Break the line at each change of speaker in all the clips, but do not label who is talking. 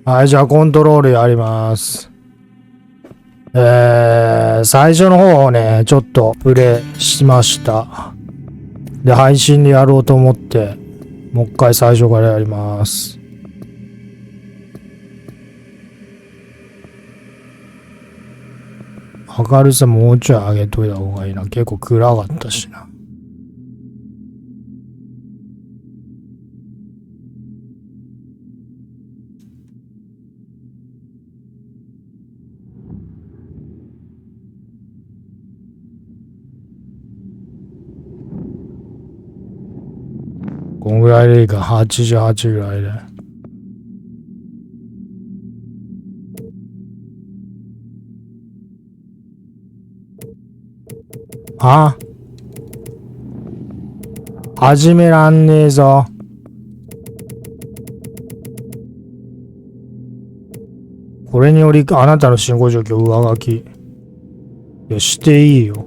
はい、じゃあコントロールやります。最初の方をね、ちょっとプレイしました。で、配信でやろうと思って、もう一回最初からやります。明るさもうちょい上げといた方がいいな。結構暗かったしな。こんぐらいでいいか、88ぐらいで。あ？始めらんねえぞ。これにより、あなたの信号状況上書き。いや、していいよ。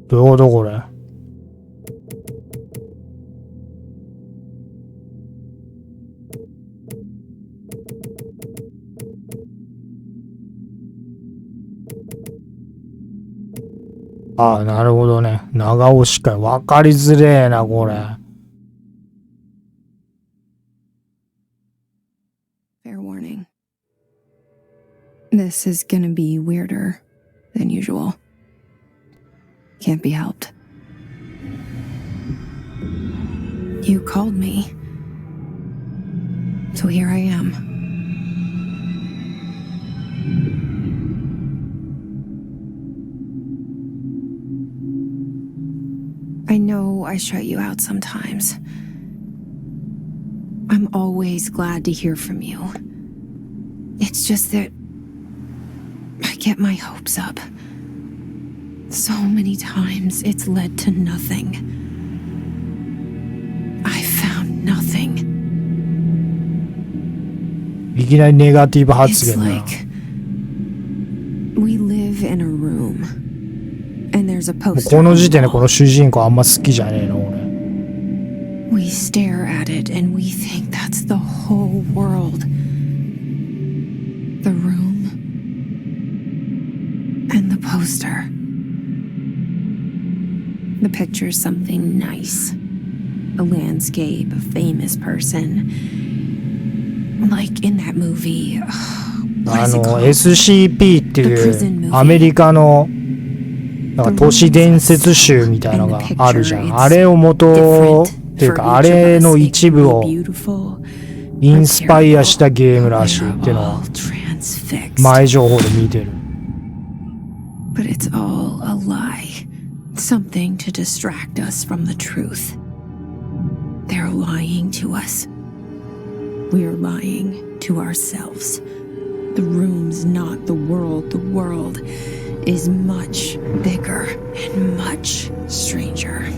どういうことこれ。ああ、なるほどね。長押しか。わかりづれえな、これ。
Fair warning. This is gonna be weirder than usual. Can't be helped. You called me. So here I am. I know I shut you out sometimes. I'm always glad to hear from you. It's just that I get my hopes up. So many times it's led to nothing. I found nothing.
いきなりネガティブ発
It's
言だな。
like we live in a room and there's a
もう
poster
こ
on
の
the
時点でこ
wall.
の主人公あんま好きじゃねえの、俺。
We stare at it and we think that's the whole world. The room and the poster. The picture's something nice. A landscape, a famous person. Like in that movie. What is it called?
SCP っていうアメリカのなんか都市伝説集みたいなのがあるじゃん。あれを元っていうか、あれの一部をインスパイアしたゲームらしいっていうのは前情報で見てる。
But it's all a lie. Something to distract us from the truth. They're lying to us. We're lying to ourselves. The room's not the world. The world is much bigger and much stranger.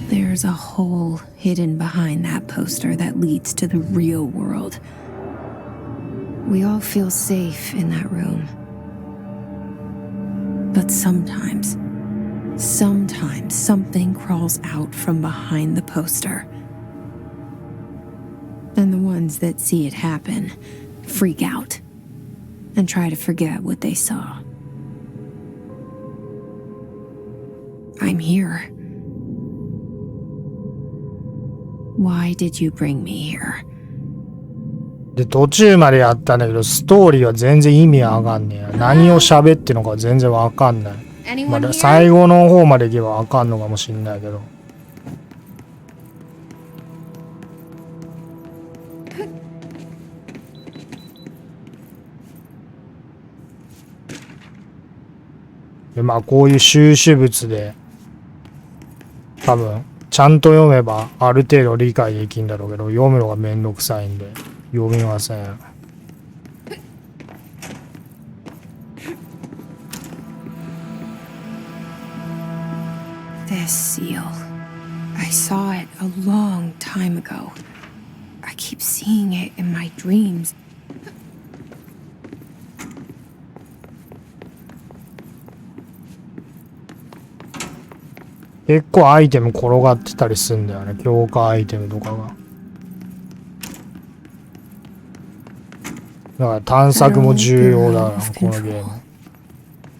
There's a hole hidden behind that poster that leads to the real world. We all feel safe in that room. But sometimes something crawls out from behind the poster. And the ones that see it happen freak out and try to forget what they saw. I'm here. Why did you bring me here?
で、途中までやったんだけど、ストーリーは全然意味わかんねえ。何を喋ってるのか全然わかんない。まだ最後の方まで行けばわかんのかもしんないけど。で、まあこういう収集物で、多分、ちゃんと読めばある程度理解できるんだろうけど、読むのがめんどくさいんで、読みません。
This seal. I saw it a long time ago. I keep seeing it in my dreams.
結構アイテム転がってたりするんだよね。強化アイテムとかが。だから探索も重要だな、このゲーム。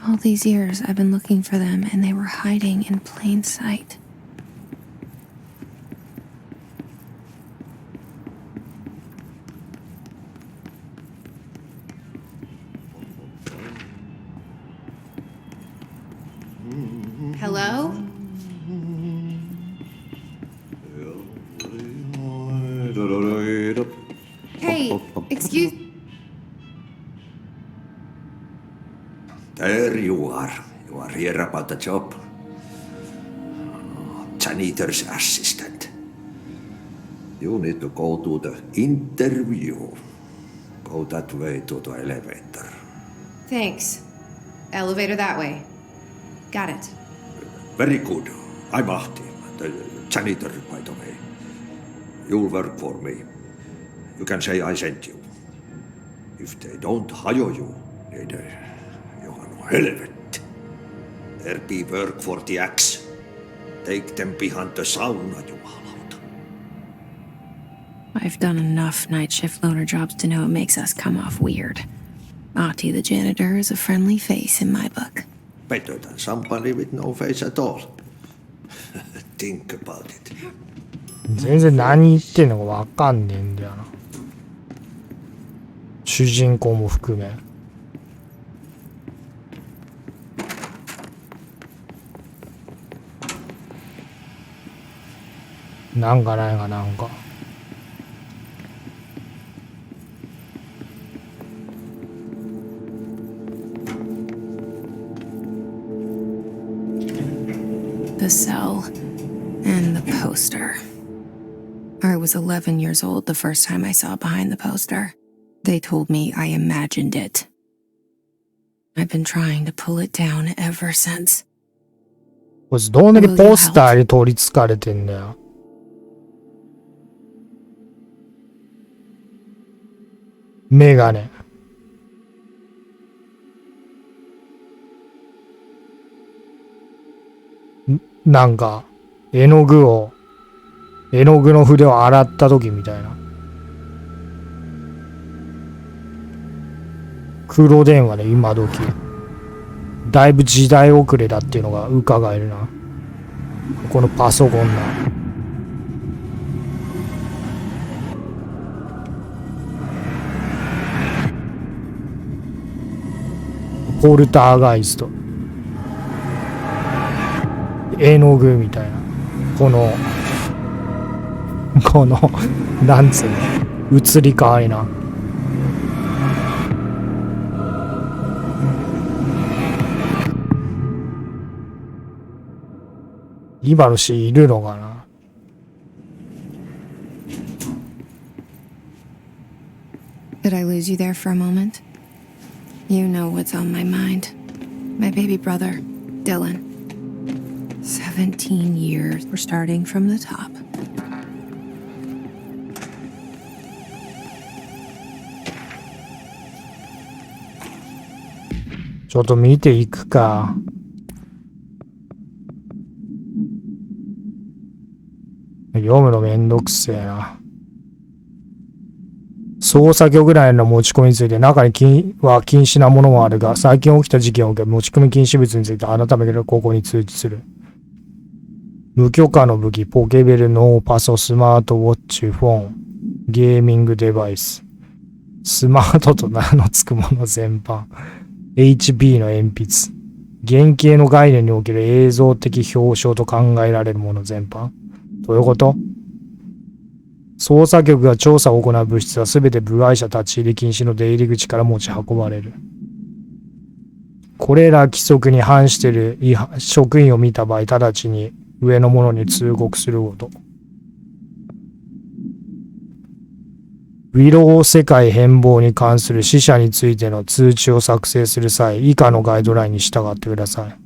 All these years I've been looking for them and they were hiding in plain sight. Hello? Hey, excuse...
There you are. You are here about the job. Janitor's assistant. You need to go to the interview. Go that way to the elevator.
Thanks. Elevator that way. Got it.
Very good. I'm Ahti, the janitor, by the way. You'll work for me. You can say I sent you. If they don't hire you, then you are no helvet. There be work for the axe. Take them behind the sauna, jumalauta.
I've done enough night shift loner jobs to know it makes us come off weird. Ahti the janitor is a friendly face in my book.
Better than somebody with no face at all. Think about it.
全然何言ってんのかわかんねえんだよな。主人公も含め。なんかないかなんか。
The cell and the poster. I was 11 years old the first time I saw behind the poster. They told me I imagined it. I've been trying to pull it down ever since.
こいつどんだけポスターに取り憑かれてんだよ。メガネ。なんか、絵の具の筆を洗った時みたいな。黒電話で今時。だいぶ時代遅れだっていうのが伺えるな。このパソコンな。ポルターガイスト。絵の具みたいな。この、なんつうの、移り変わりな。今のシーンいるのかな。
Did I lose you there for a moment? You know what's on my mind. My baby brother, Dylan. 17 years. We're starting from the top.
ちょっと見ていくか。読むのめんどくせえな。捜査局内の持ち込みについて中に禁止なものもあるが、最近起きた事件を受け持ち込み禁止物について改めてここに通知する。無許可の武器、ポケベル、ノーパソ、スマートウォッチ、フォン、ゲーミングデバイス、スマートと名の付くもの全般、HB の鉛筆、原型の概念における映像的表彰と考えられるもの全般。どういうこと？捜査局が調査を行う物質はすべて部外者立ち入り禁止の出入り口から持ち運ばれる。これら規則に反している職員を見た場合、直ちに上の者に通告すること。ウィロー世界変貌に関する死者についての通知を作成する際、以下のガイドラインに従ってください。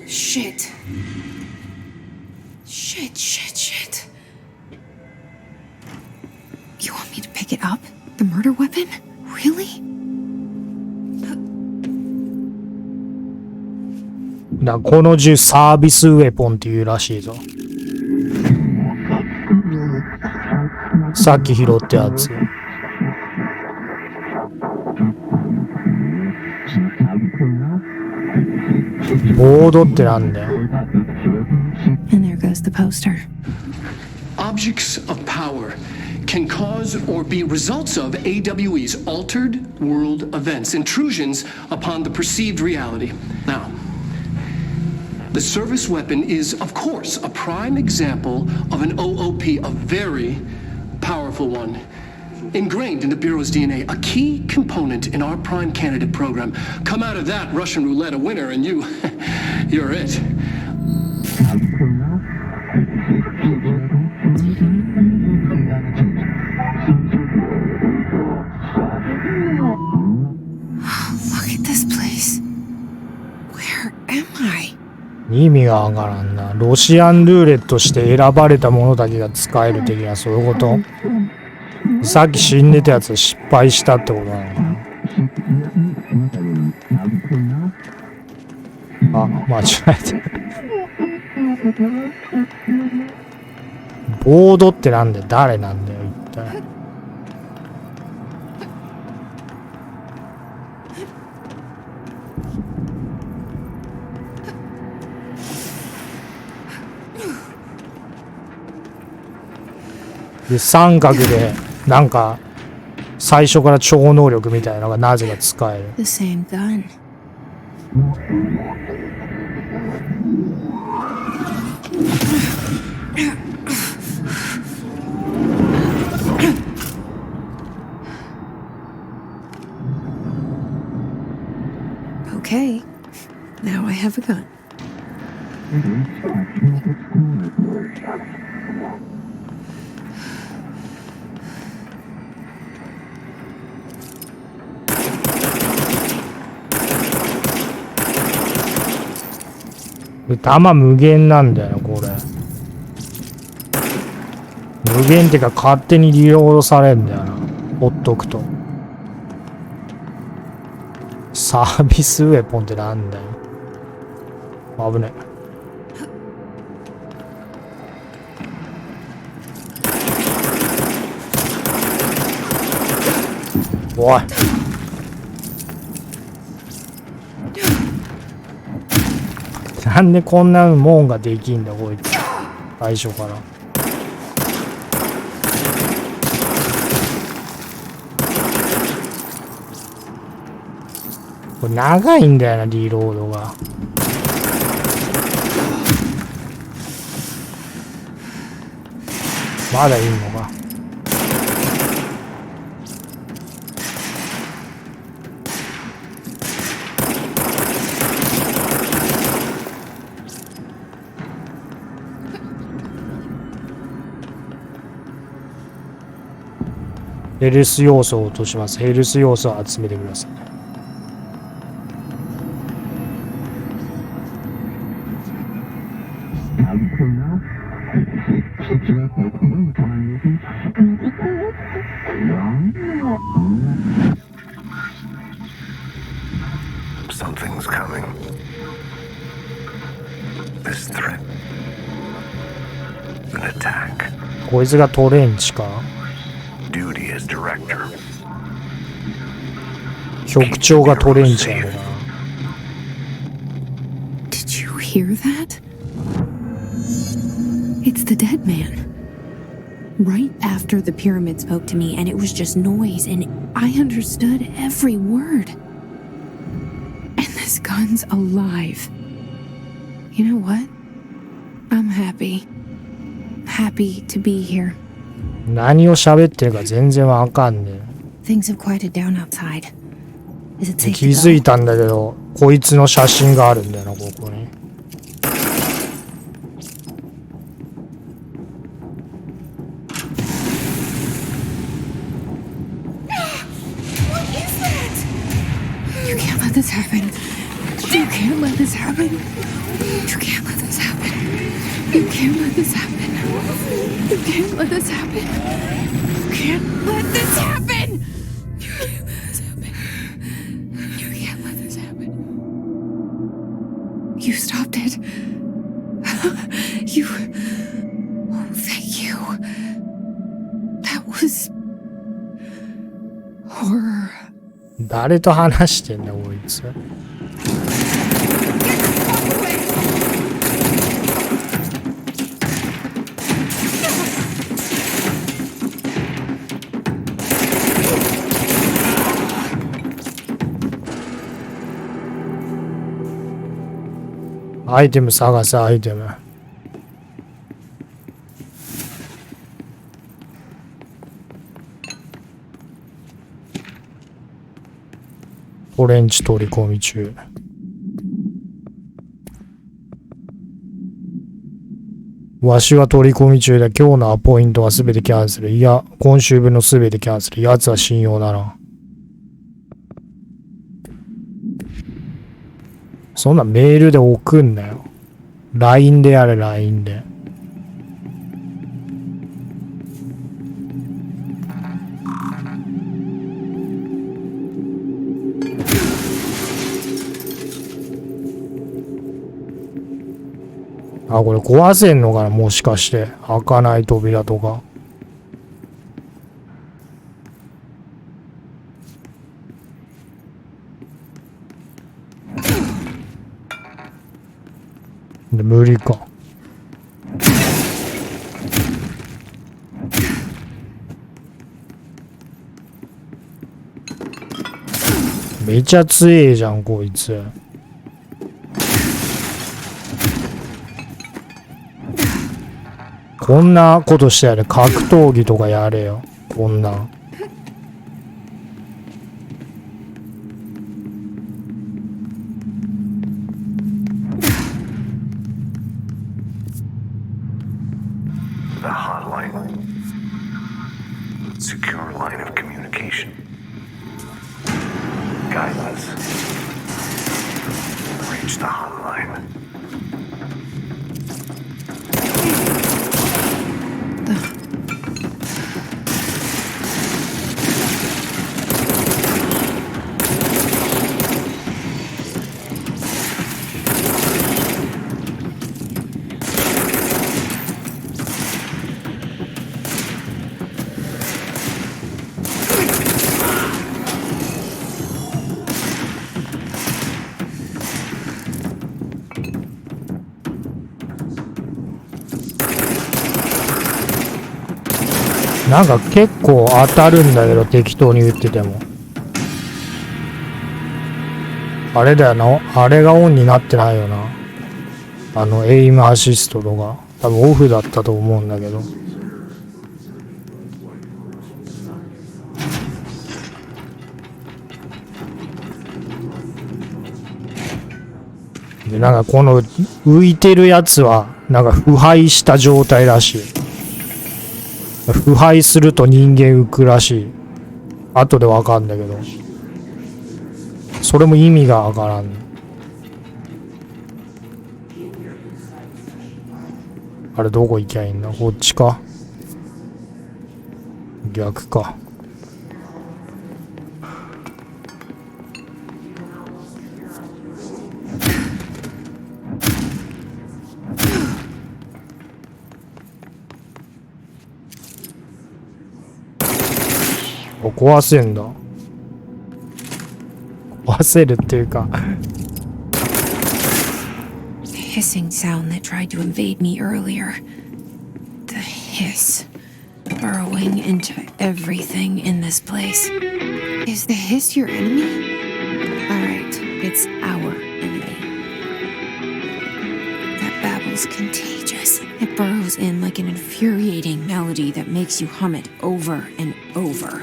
Shit. Shit. You want me to pick it up? The murder weapon? Really?
この銃サービスウェポンっていうらしいぞ。さっき拾ったやつ。ボードってなんだよ。
And there goes the poster.
Objects of power can cause or be results of AWE's altered world events, intrusions upon the perceived reality. Now, the service weapon is, of course, a prime example of an OOP, a very powerful one. Ingrained in the Bureau's DNA, a key component in our prime candidate program. Come out of that Russian roulette a winner and you're it.
Look at this place. Where am I?
意味がわからんな。ロシアンルーレットして選ばれたものだけが使える的な、そういうこと？さっき死んでたやつ失敗したってことなのかな。あ、間違えた。ボードってなんだよ。誰なんだよ一体。で三角でなんか最初から超能力みたいなのがなぜか使える。
The same gun. Okay, now I have a gun.
de弾無限なんだよなこれ。無限ってか勝手にリロードされんだよな、ほっとくと。サービスウェポンってなんだよ。危ねえ。おい。なんでこんなもんができんだこいつ。最初から。これ長いんだよなリロードが。まだいんのか。ヘルス要素を落とします。ヘルス要素を集めてください。
Something's coming. This threat. An attack.
こいつがトレンチか。
Duty as director.
局長がトレンチやるな。
Did you hear that? It's the dead man. Right after the pyramid spoke to me, and it was just noise, and I understood every word. And this gun's alive. You know what? I'm happy. Happy to be here.
何を喋ってるか全然わかんね
Things have quieted down outside. Is it
え。
safe
気
to
づ
go?
いたんだけど、こいつの写真があるんだよな、ここに。
this happen. You can't let this happen. You can't let this happen. You can't let this happen. You can't let this happen. You can't let this happen. You can't let this happen. You can't let this happen. You stopped it. You. Oh, thank you. That was horror.
誰と話してんだこいつ。アイテム探せ、アイテム。トレンチ取り込み中。わしは取り込み中だ。今日のアポイントはすべてキャンセル。いや、今週分のすべてキャンセル。奴は信用ならん。そんなメールで送んなよ。LINE でやれ、LINE で。あ、これ壊せんのかな、もしかして。開かない扉とか。で、無理か。めちゃ強えじゃん、こいつ。こんなことしてやれ。格闘技とかやれよ。こんなん。
The hotline. Secure line of communication. Guide us. Reach the hotline.
なんか結構当たるんだけど、適当に打ってても。あれだよな、あれがオンになってないよな。エイムアシストとか。多分オフだったと思うんだけど。で、なんかこの浮いてるやつは、なんか腐敗した状態らしい。腐敗すると人間浮くらしい。後でわかんだけど。それも意味がわからん。あれどこ行きゃいいんだ？こっちか？逆か。壊せんだ。壊せるっていうか。
The hissing sound that tried to invade me earlier. The hiss burrowing into everything in this place. Is the hiss your enemy? Alright, it's our enemy. That babble's contagious. It burrows in like an infuriating melody that makes you hum it over and over.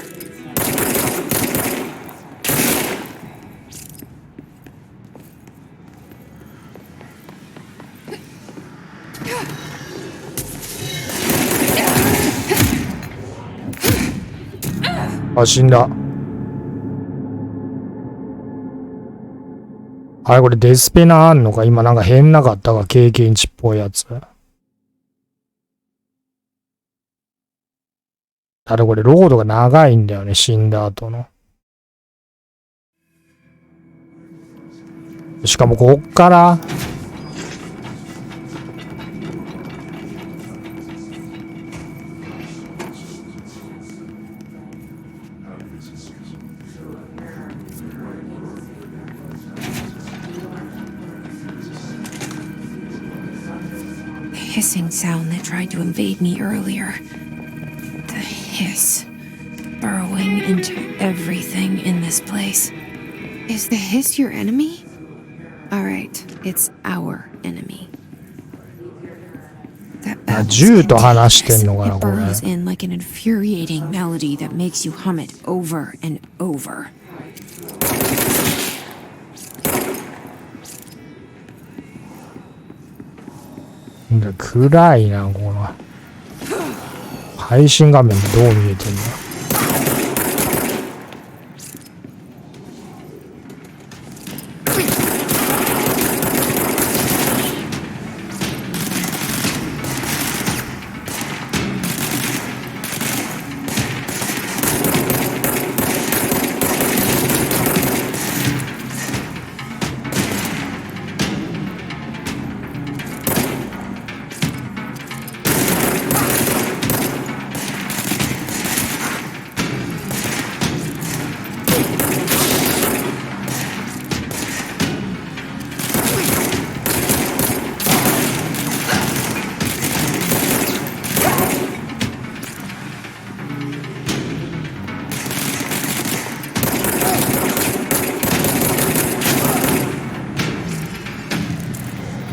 あれこれデスペナあんのか？今なんか変なかったか？経験値っぽいやつ。あれこれロードが長いんだよね、死んだ後の。しかもこっから、
hissing sound that tried to invade me earlier. The hiss, burrowing into everything in this place. Is the hiss your enemy? Alright, it's our enemy. That babble's
銃と話してんのかな、
contagious.
こ
It
れ。
burrows in like an infuriating melody that makes you hum it over and over.
暗いな、この。配信画面でどう見えてんの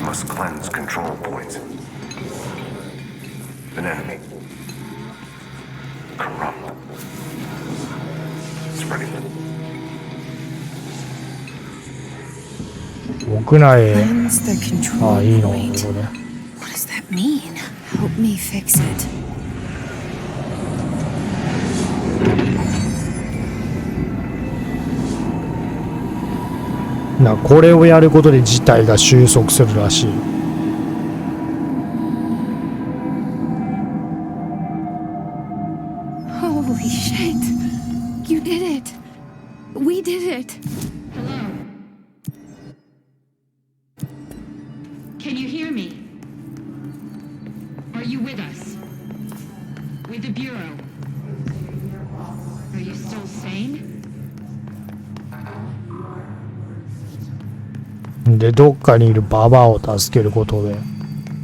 ？Must
cleanse control points. An enemy. Corrupt. Spreading.
屋内へ。
Cleanse the control
あ、いいの、こ
point.
れ。
What does that mean? Help me fix it.
これをやることで事態が収束するらしい。
Holy shit! You did it! We did it!
Hello? Can you hear me? Are you with us? With the Bureau? Are you still sane?
で、どっかにいるババアを助けることで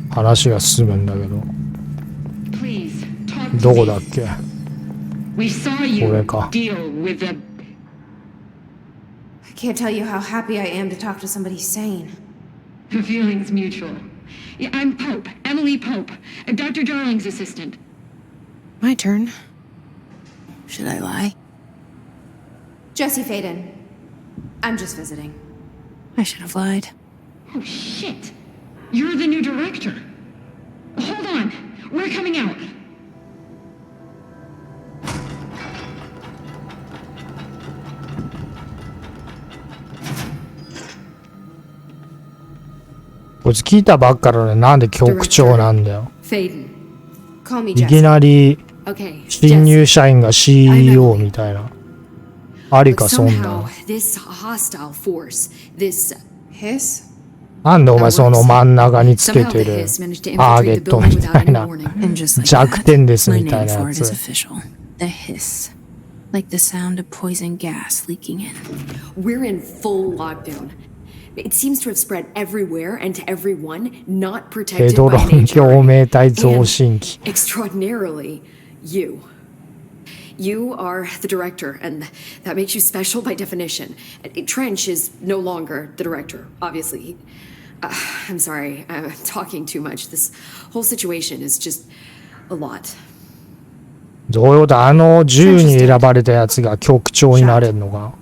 話が進むんだけど、
Please, talk to
どこだっ
me.
け？
We saw you
これか。
deal with the...
I can't tell you how happy I am to talk to somebody sane.
The feeling's mutual. Yeah, I'm Pope, Emily Pope, Dr. Darling's assistant.
My turn. Should I lie? Jesse Faden. I'm just visiting. I should have lied.
Oh, shit. You're the new director. Hold on. We're coming out.
こいつ聞いたばっかりでなんで局長なんだよ。
Faden. Call me
いき
Jesse.
なり
Okay.
新入
Jesse.
社員が CEO みたいな。あり
But
かそん
somehow,
な。
this hostile force, this hiss,
なんでお前その真ん中につけ
somehow
て
the
る
hiss managed to
ターゲ
infiltrate
ッ
the
ト
building
みた
without
い
any
な
warning. And just like
弱点です
my
みたい
name
な
for
や
it is
つ。
official. The hiss. Like the sound of poison gas leaking in. We're in full lockdown. It seems to have spread everywhere and to everyone not
ヘ
protected
ド
by
ロン
an
共
HRA.
鳴体増進器。
Extraordinarily, you. You are the director, and that makes you special by definition. Trench is no longer the director, obviously. I'm sorry, I'm talking too much. This whole situation is just a lot.
どういうこと？あの10に選ばれたやつが局長になれるのか？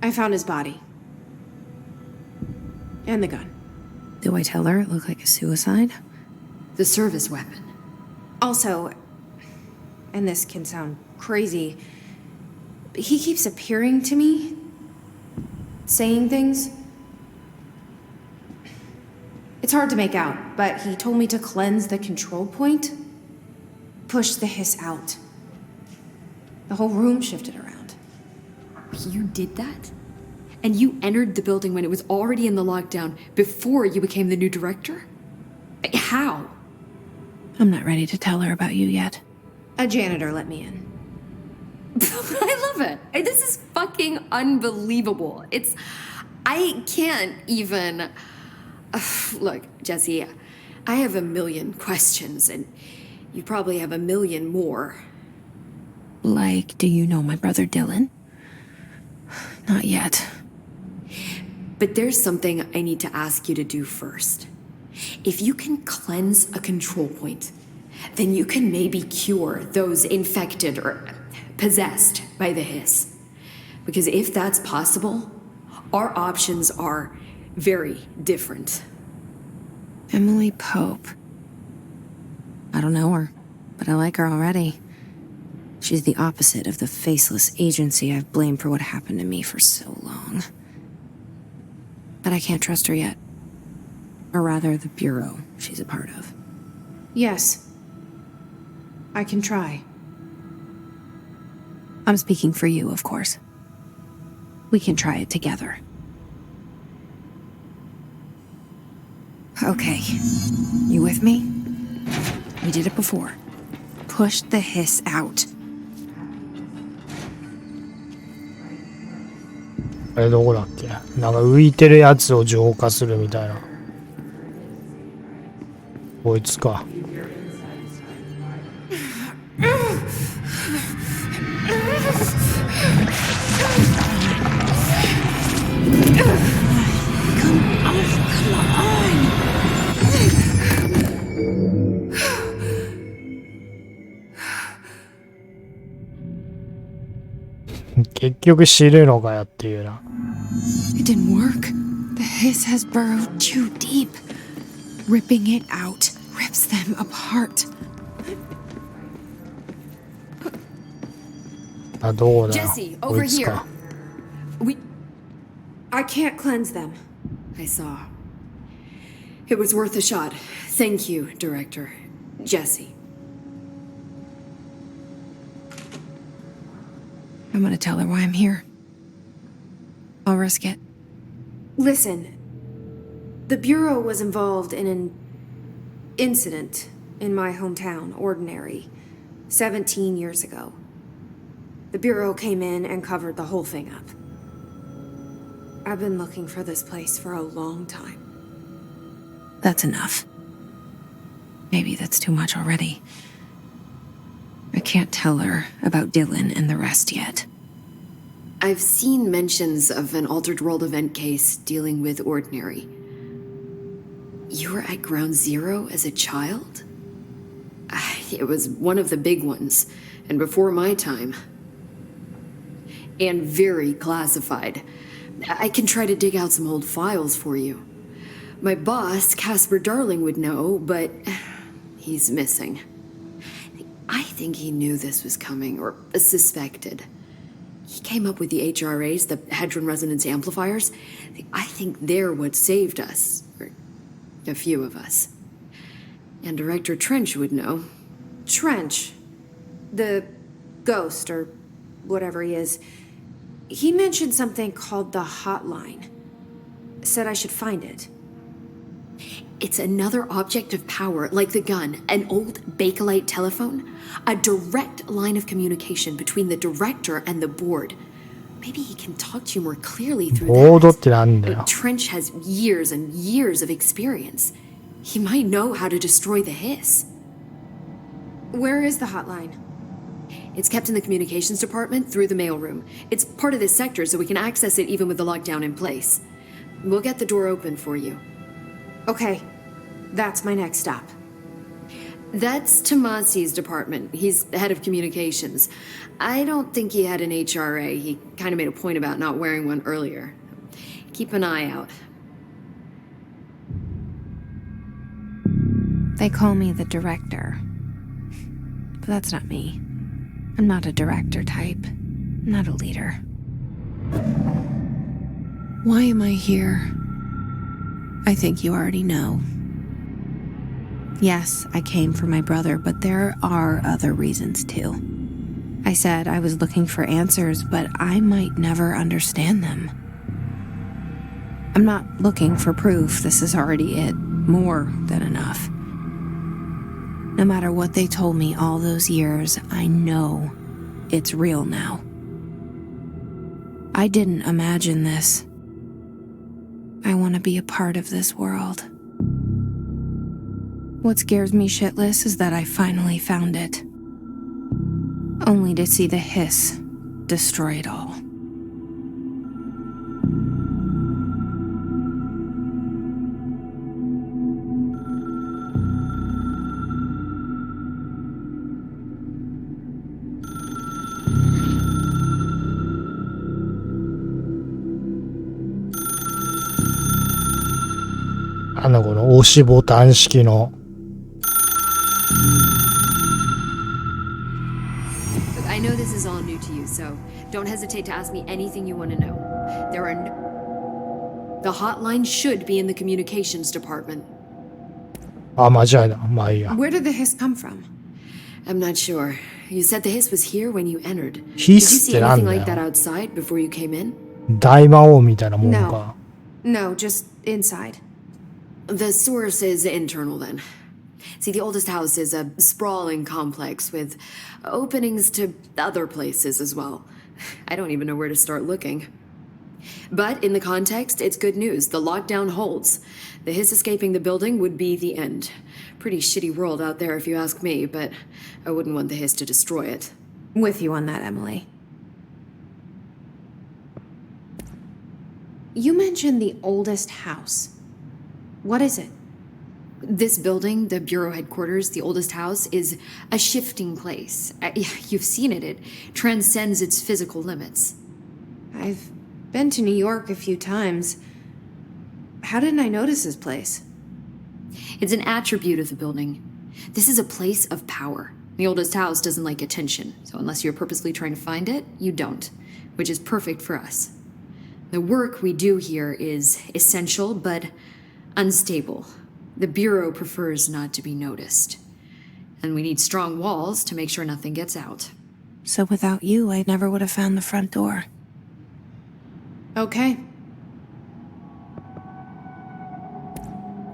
I found his body. And the gun. Do I tell her it looked like a suicide? The service weapon. Also, and this can sound crazy, but he keeps appearing to me
saying things. It's hard to make out, but he told me to cleanse the control point, push the hiss out. The whole room shifted around.
You did that? And you entered the building when it was already in the lockdown before you became the new director? How?
I'm not ready to tell her about you yet.
A janitor let me in.
I love it. This is fucking unbelievable. I can't even... Look, Jesse, I have a million questions, and you probably have a million more.
Like, do you know my brother Dylan? Not yet.
But there's something I need to ask you to do first. If you can cleanse a control point, then you can maybe cure those infected or possessed by the hiss. Because if that's possible, our options are very different.
Emily Pope. I don't know her, but I like her already. She's the opposite of the faceless agency I've blamed for what happened to me for so long. But I can't trust her yet. Or rather, the bureau she's a part of.
Yes. I can try.
I'm speaking for you, of course. We can try it together. Okay. You with me? We did it before. Push the hiss out.
あれどこだっけ？なんか浮いてるやつを浄化するみたいな。こいつか。結局知るのかよっていうな。
It didn't work. The hiss has burrowed too deep. Ripping it out rips them apart.
あ、どうだよ。
Jesse,
こ
over
いつ
here.
か。
I can't cleanse them.
I saw. It was worth a shot. Thank you, Director. Jesse.
I'm gonna tell her why I'm here. I'll risk it.
Listen, the Bureau was involved in an incident in my hometown, Ordinary, 17 years ago. The Bureau came in and covered the whole thing up. I've been looking for this place for a long time.
That's enough. Maybe that's too much already. I can't tell her about Dylan and the rest yet.
I've seen mentions of an Altered World event case dealing with Ordinary. You were at Ground Zero as a child? It was one of the big ones, and before my time. And very classified. I can try to dig out some old files for you. My boss, Casper Darling, would know, but he's missing. I think he knew this was coming, or suspected. He came up with the HRAs, the Hadron Resonance Amplifiers. I think they're what saved us, or a few of us. And Director Trench would know.
Trench, the ghost, or whatever he is, he mentioned something called the hotline. Said I should find it.
It's another object of power, like the gun, an old Bakelite telephone, a direct line of communication between the director and the board. Maybe he can talk to you more clearly through
ボードってなんだ
that.
よ。
Trench has years and years of experience. He might know how to destroy the hiss.
Where is the hotline?
It's kept in the communications department through the mailroom. It's part of this sector, so we can access it even with the lockdown in place. We'll get the door open for you.
Okay, that's my next stop.
That's Tomasi's department. He's the head of communications. I don't think he had an HRA. He kind of made a point about not wearing one earlier. Keep an eye out.
They call me the director. But that's not me. I'm not a director type. I'm not a leader. Why am I here? I think you already know. Yes, I came for my brother, but there are other reasons too. I said I was looking for answers, but I might never understand them. I'm not looking for proof. This is already it. More than enough. No matter what they told me all those years, I know it's real now. I didn't imagine this. I want to be a part of this world. What scares me shitless is that I finally found it. Only to see the hiss destroy it all.
この押しボタン式の。
Look, I know this is all new to you, so don't hesitate to ask me anything you want to know. There are no... The hotline should be in the communications department.
あ、間違いだ。まあいいや。
Where did the hiss come from?
I'm not sure. You said the hiss was here when you entered. Did you
ヒスっ
see
てなん
anything
だ
like that
よ。
outside before you came in?
大魔王みたいなもんか。
No, just inside.
The source is internal then. See, the oldest house is a sprawling complex with openings to other places as well. I don't even know where to start looking. But in the context, it's good news. The lockdown holds. The hiss escaping the building would be the end. Pretty shitty world out there if you ask me, but I wouldn't want the hiss to destroy it.
With you on that, Emily. You mentioned the oldest house. What is it?
This building, the bureau headquarters, the oldest house, is a shifting place. You've seen it. It transcends its physical limits.
I've been to New York a few times. How didn't I notice this place?
It's an attribute of the building. This is a place of power. The oldest house doesn't like attention, so unless you're purposely trying to find it, you don't, which is perfect for us. The work we do here is essential, but unstable. The Bureau prefers not to be noticed. And we need strong walls to make sure nothing gets out.
So without you, I never would have found the front door.
Okay.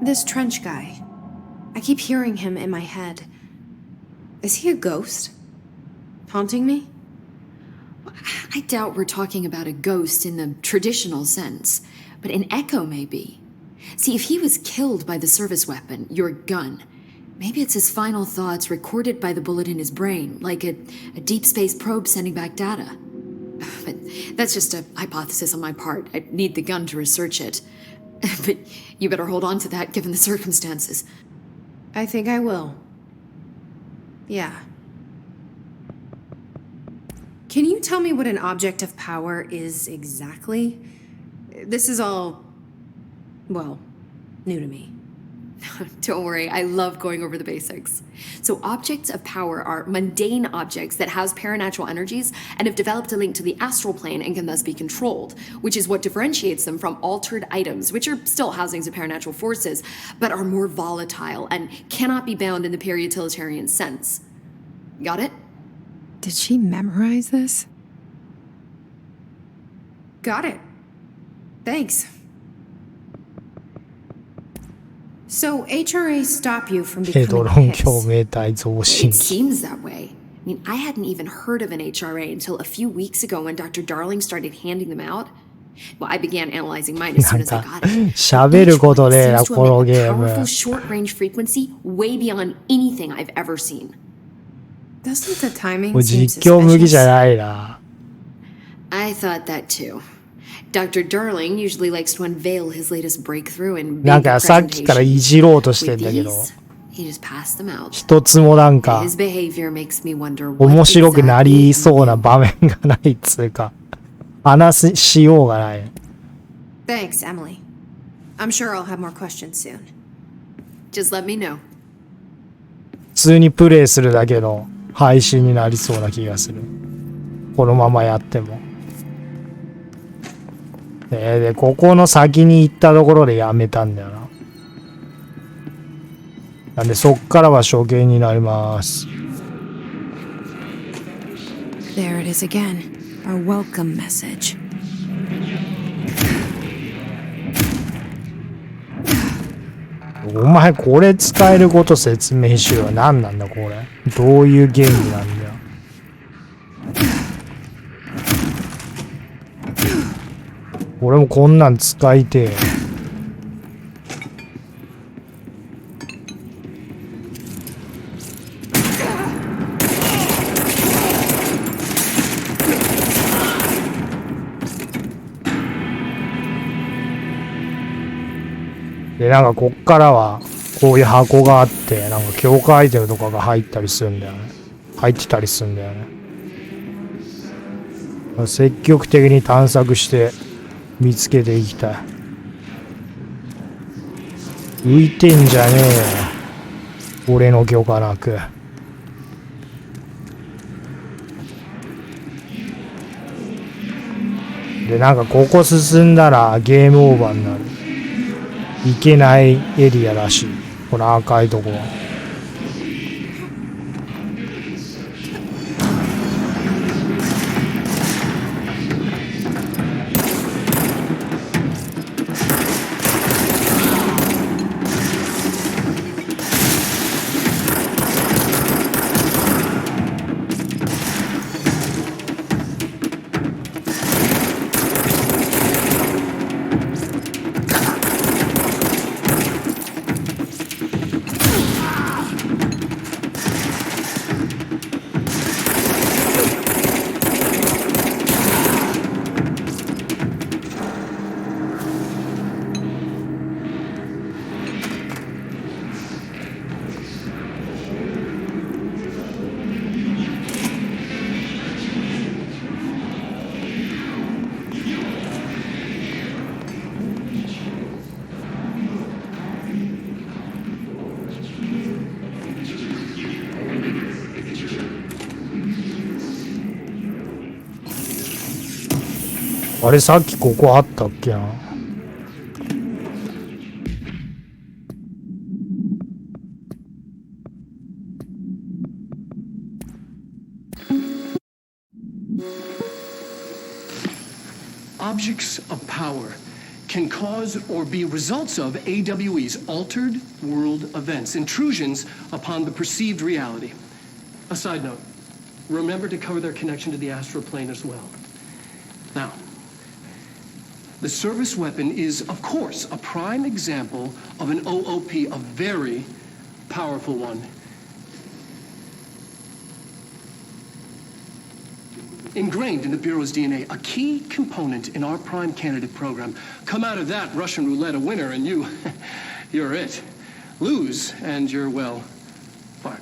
This Trench guy. I keep hearing him in my head. Is he a ghost? Haunting me?
I doubt we're talking about a ghost in the traditional sense, but an echo maybe. See, if he was killed by the service weapon, your gun, maybe it's his final thoughts recorded by the bullet in his brain, like a deep space probe sending back data. But that's just a hypothesis on my part. I need the gun to research it. But you better hold on to that given the circumstances.
I think I will. Yeah. Can you tell me what an object of power is exactly? This is all, well, new to me.
Don't worry, I love going over the basics. So objects of power are mundane objects that house paranatural energies and have developed a link to the astral plane and can thus be controlled, which is what differentiates them from altered items, which are still housings of paranatural forces, but are more volatile and cannot be bound in the pure utilitarian sense. Got it?
Did she memorize this?
Got it. Thanks. So HRA stop you from
ヘド
becoming
ロン
a
共
hiss?
鳴体増進
It
器
seems that way. I mean, I hadn't even heard of an HRA until a few weeks ago when Dr. Darling started handing them out. Well, I began analyzing mine as
な
soon
ん
as I
か
got it.
喋ることねえな
Each
こ
one
の
seems
ゲ
to
ー
have
ム
a powerful short-range frequency way beyond anything I've ever seen.
Doesn't the timing
もう
seem
実況向きじゃ
suspicious?
ないな
I thought that too. Dr. Darling usually likes to unveil his latest breakthrough in
なん
big
かさっきからい
presentations.
じろうとしてん
With
だけど
these, he just passed them out.
一つもなんか
His behavior makes me wonder what
面白くなり
exactly
そうな場面がないっつうか話しようがない
Thanks, Emily. I'm sure I'll have more questions soon.
Just let me know.
普通にプレイするだけの配信になりそうな気がするこのままやってもで、ここの先に行ったところでやめたんだよな。なんでそっからは処刑になります。
There it is again. Our welcome message.
お前これ使えること説明しろよ。何なんだこれ。どういう原理なんだよ。俺もこんなん使いてえ。で、なんかこっからはこういう箱があって、なんか強化アイテムとかが入ったりするんだよね。入ってたりするんだよね。積極的に探索して見つけていきたい。浮いてんじゃねえよ。俺の許可なく。で、なんかここ進んだらゲームオーバーになる。いけないエリアらしい。この赤いところ。あれさっきここあったっけな。
Objects of power can cause or be results of AWE's altered world events, intrusions upon the perceived reality. A side note, remember to cover their connection to the astral plane as well. Now, the service weapon is, of course, a prime example of an OOP, a very powerful one. Ingrained in the Bureau's DNA, a key component in our prime candidate program. Come out of that Russian roulette a winner and you're it. Lose and you're, well, fired.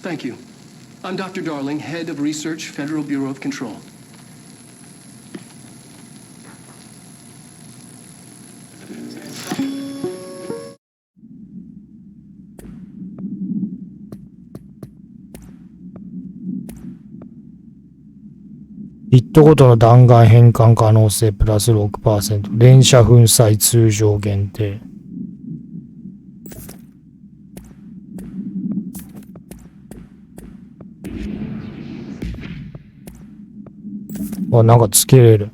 Thank you. I'm Dr. Darling, Head of Research, Federal Bureau of Control.
ヒットごとの弾丸変換可能性プラス 6%。連射粉砕通常限定。あ、なんかつけれる。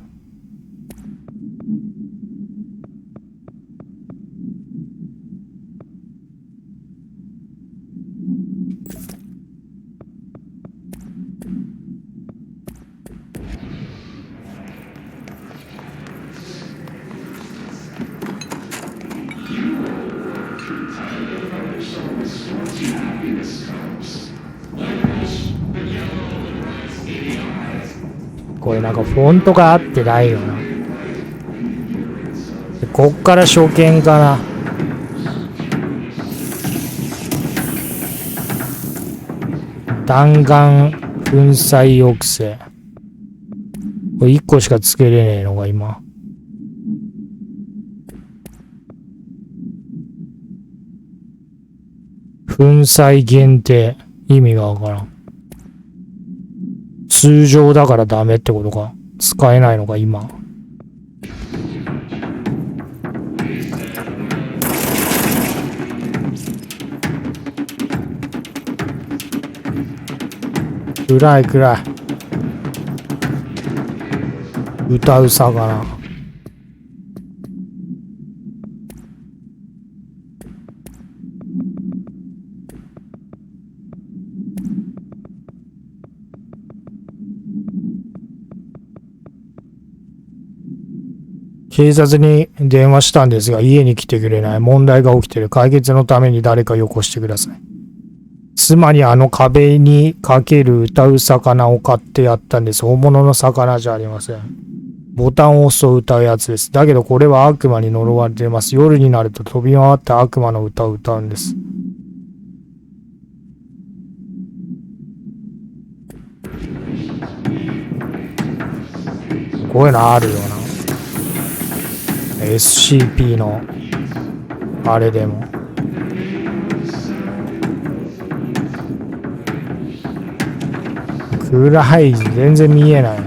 これなんかフォントが合ってないよな。こっから初見かな。弾丸粉砕抑制。これ1個しかつけれねえのが今。粉砕限定。意味がわからん。通常だからダメってことか。使えないのか今。暗い暗い。歌う魚。警察に電話したんですが、家に来てくれない。問題が起きてる。解決のために誰かよこしてください。つまり壁にかける歌う魚を買ってやったんです。本物の魚じゃありません。ボタンを押すと歌うやつです。だけどこれは悪魔に呪われています。夜になると飛び回って悪魔の歌を歌うんです。こういうのあるよな。SCP のあれでも暗い。全然見えない。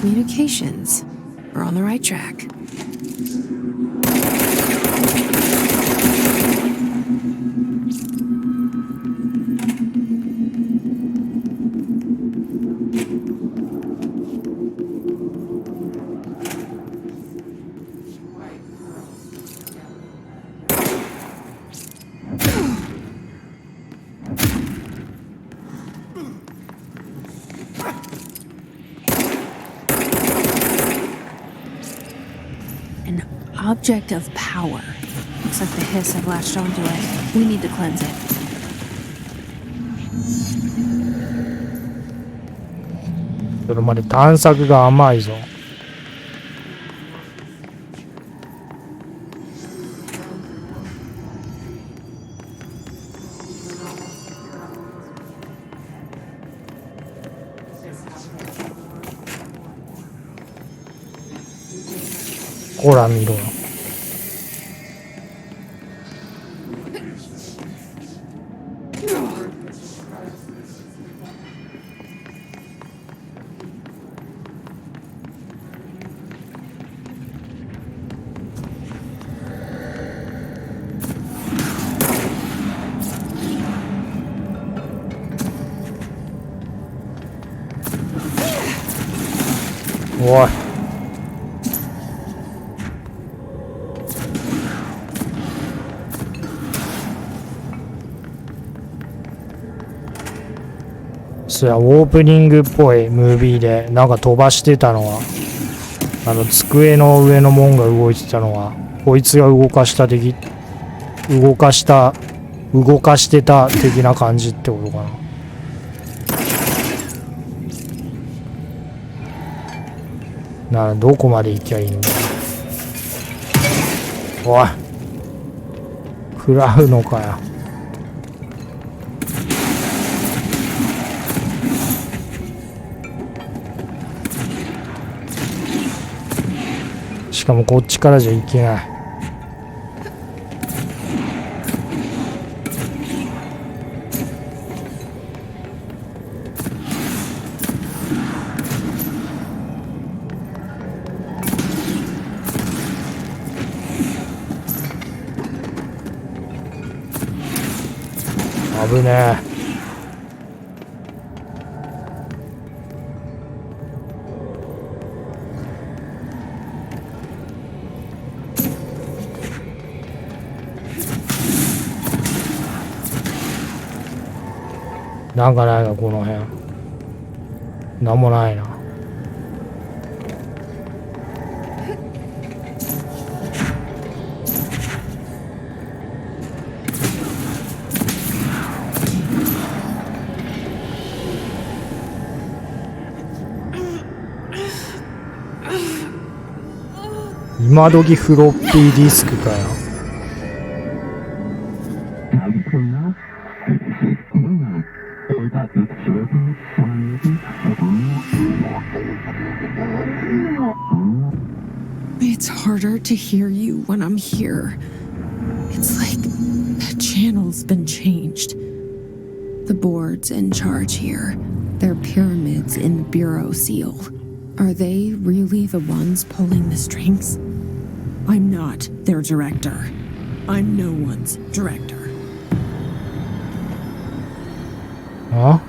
Communications. We're on the right track. Object of power. Looks like the hiss have latched onto it. We need to cleanse it.
Soまで探索が甘いぞ。ほら見ろ。おい。そや、オープニングっぽいムービーでなんか飛ばしてたのは、机の上の門が動いてたのは、こいつが動かしてた的な感じってことかな。どこまで行きゃいいんだ。おい、食らうのかよ。しかもこっちからじゃいけない。危ねえ。なんかないのこの辺。なんもないな。今時フロッピーディスクかよ。
It's harder to hear you when I'm here. It's like the channel's been changed. The board's in charge here. They're pyramids in the bureau seal. Are they really the ones pulling the strings? I'm not their director. I'm no one's director.
あ？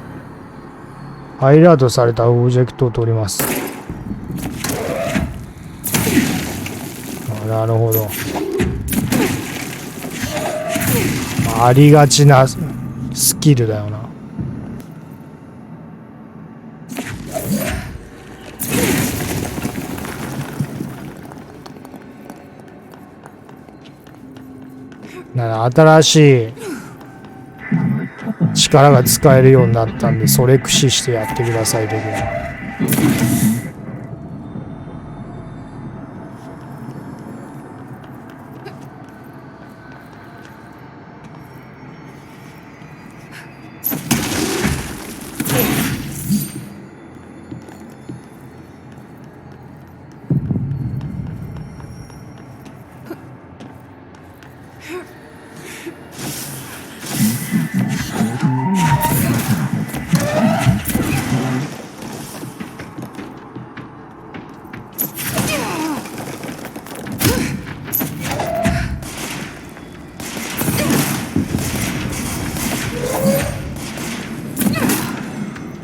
ハイライトされたオブジェクトを取ります。なるほど。ありがちなスキルだよな。新しい力が使えるようになったんで、それ駆使してやってください的な。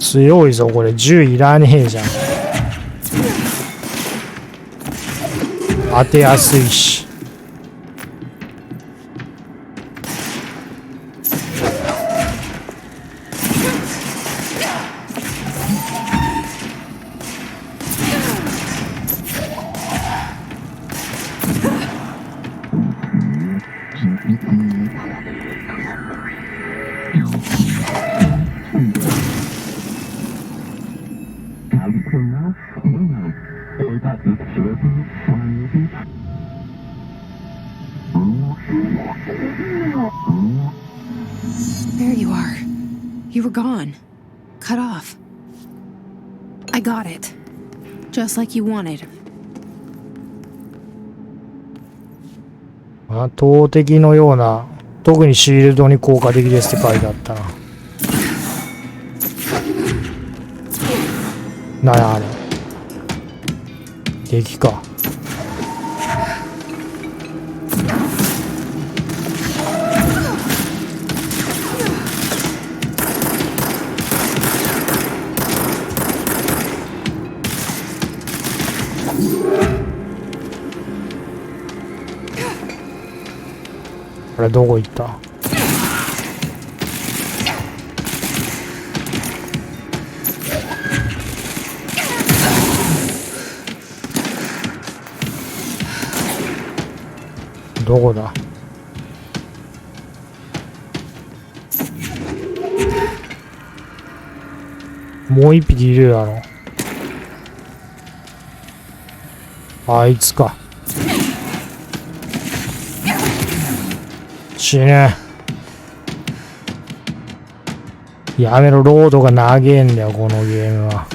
強いぞこれ。銃いらねえじゃん。当てやすいし。
There you are. You were gone. Cut off. I got it. Just like you wanted.
投擲のような、特にシールドに効果的ですって書いてあったな。なんやあれ。敵か。あれどこ行った？どこだ？もう一匹いるやろ。あいつか。死ね。やめろ、ロードが長えんだよこのゲームは。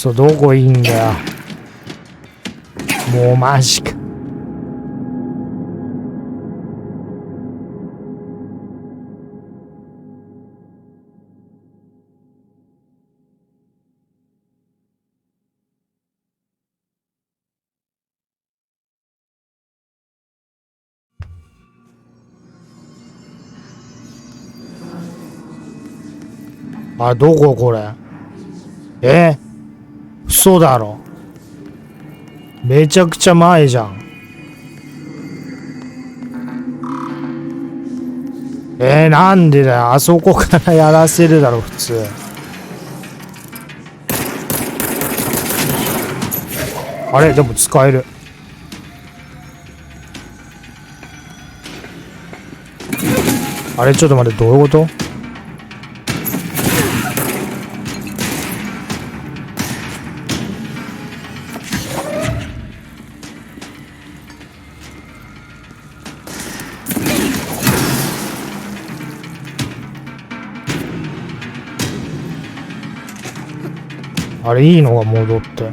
そうどこいいんだよ。もうマジか。あ、どここれ。嘘だろ。めちゃくちゃ前じゃん。なんでだよ。あそこからやらせるだろ普通。あれでも使える。あれちょっと待って、どういうこと？あれいいのが戻って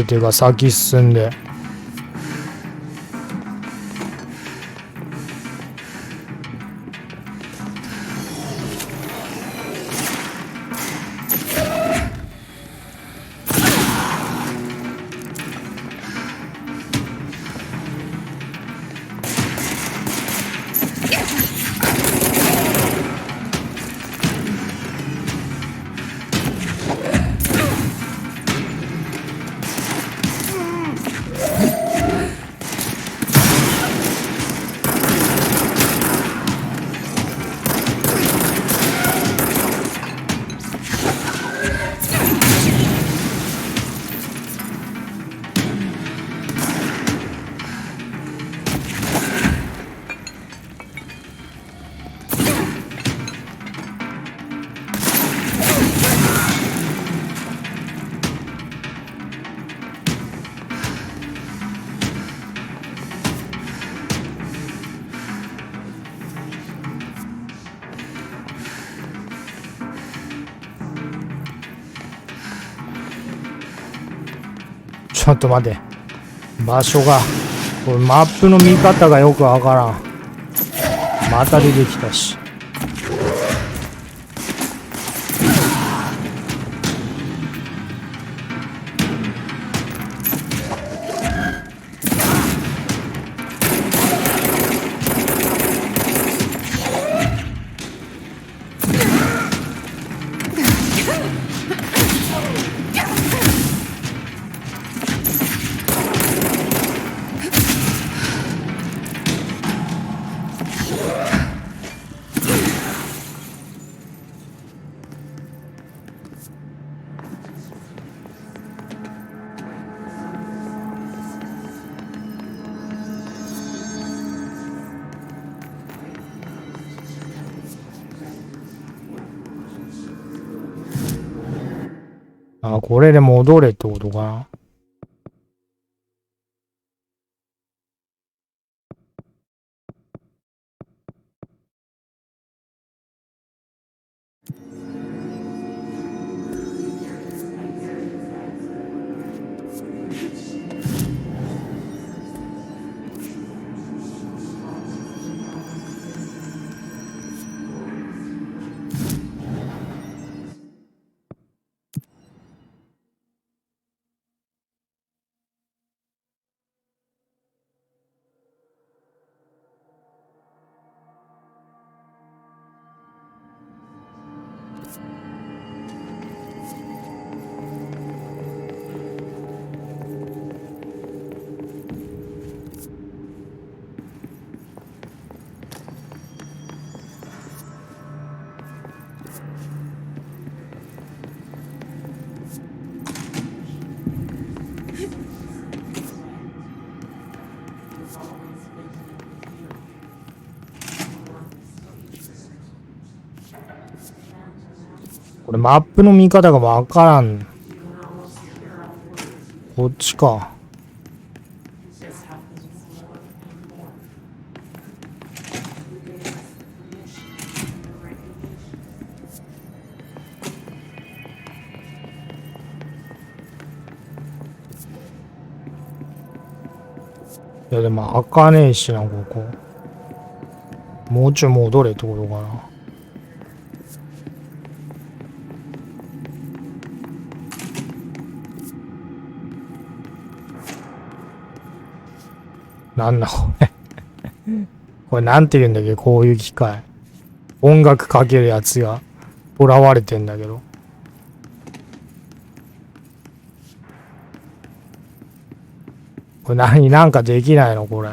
っていうか先進んで。ちょっと待て。場所が。これマップの見方がよくわからん。また出てきたし。あ、これで戻れってことかな。これマップの見方がわからん。こっちか。いやでも開かねえしな、ここ。もうちょい戻れってことかな。なんだこれ。これなんて言うんだっけ、こういう機械。音楽かけるやつが囚われてんだけど。これなんかできないのこれ。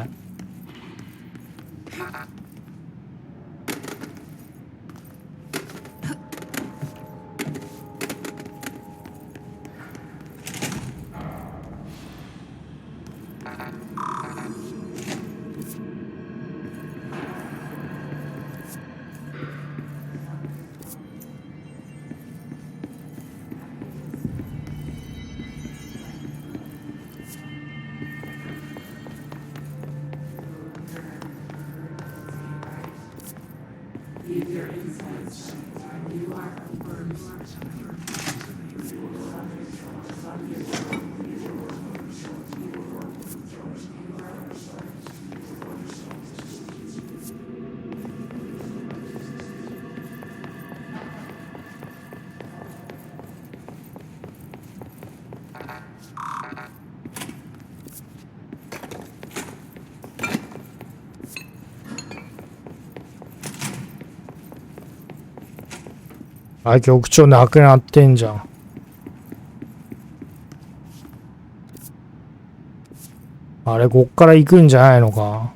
あ、局長なくなってんじゃん。あれ、こっから行くんじゃないのか。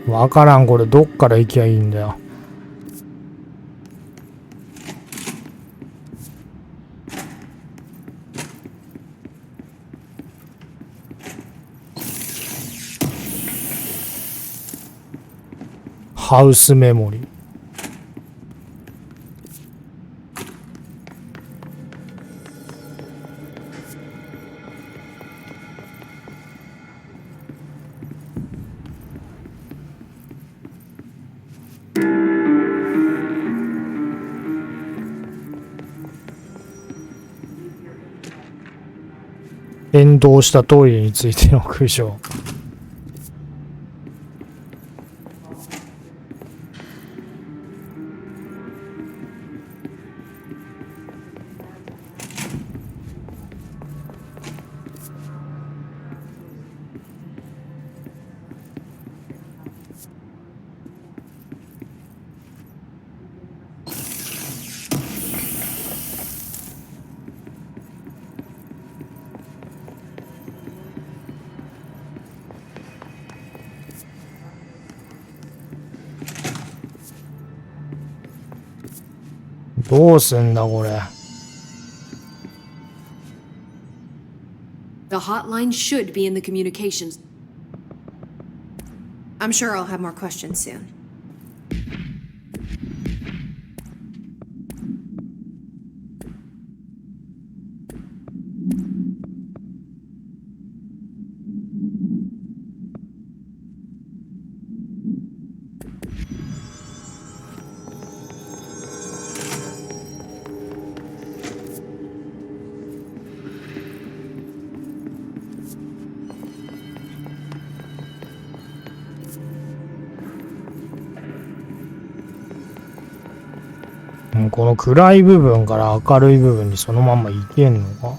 わからん、これどっから行きゃいいんだよ。ハウスメモリー。変動したトイレについての苦情。どうすんだこれ。
The hotline should be in the communications.
I'm sure I'll have more questions soon.
この暗い部分から明るい部分にそのまんま行けんのか。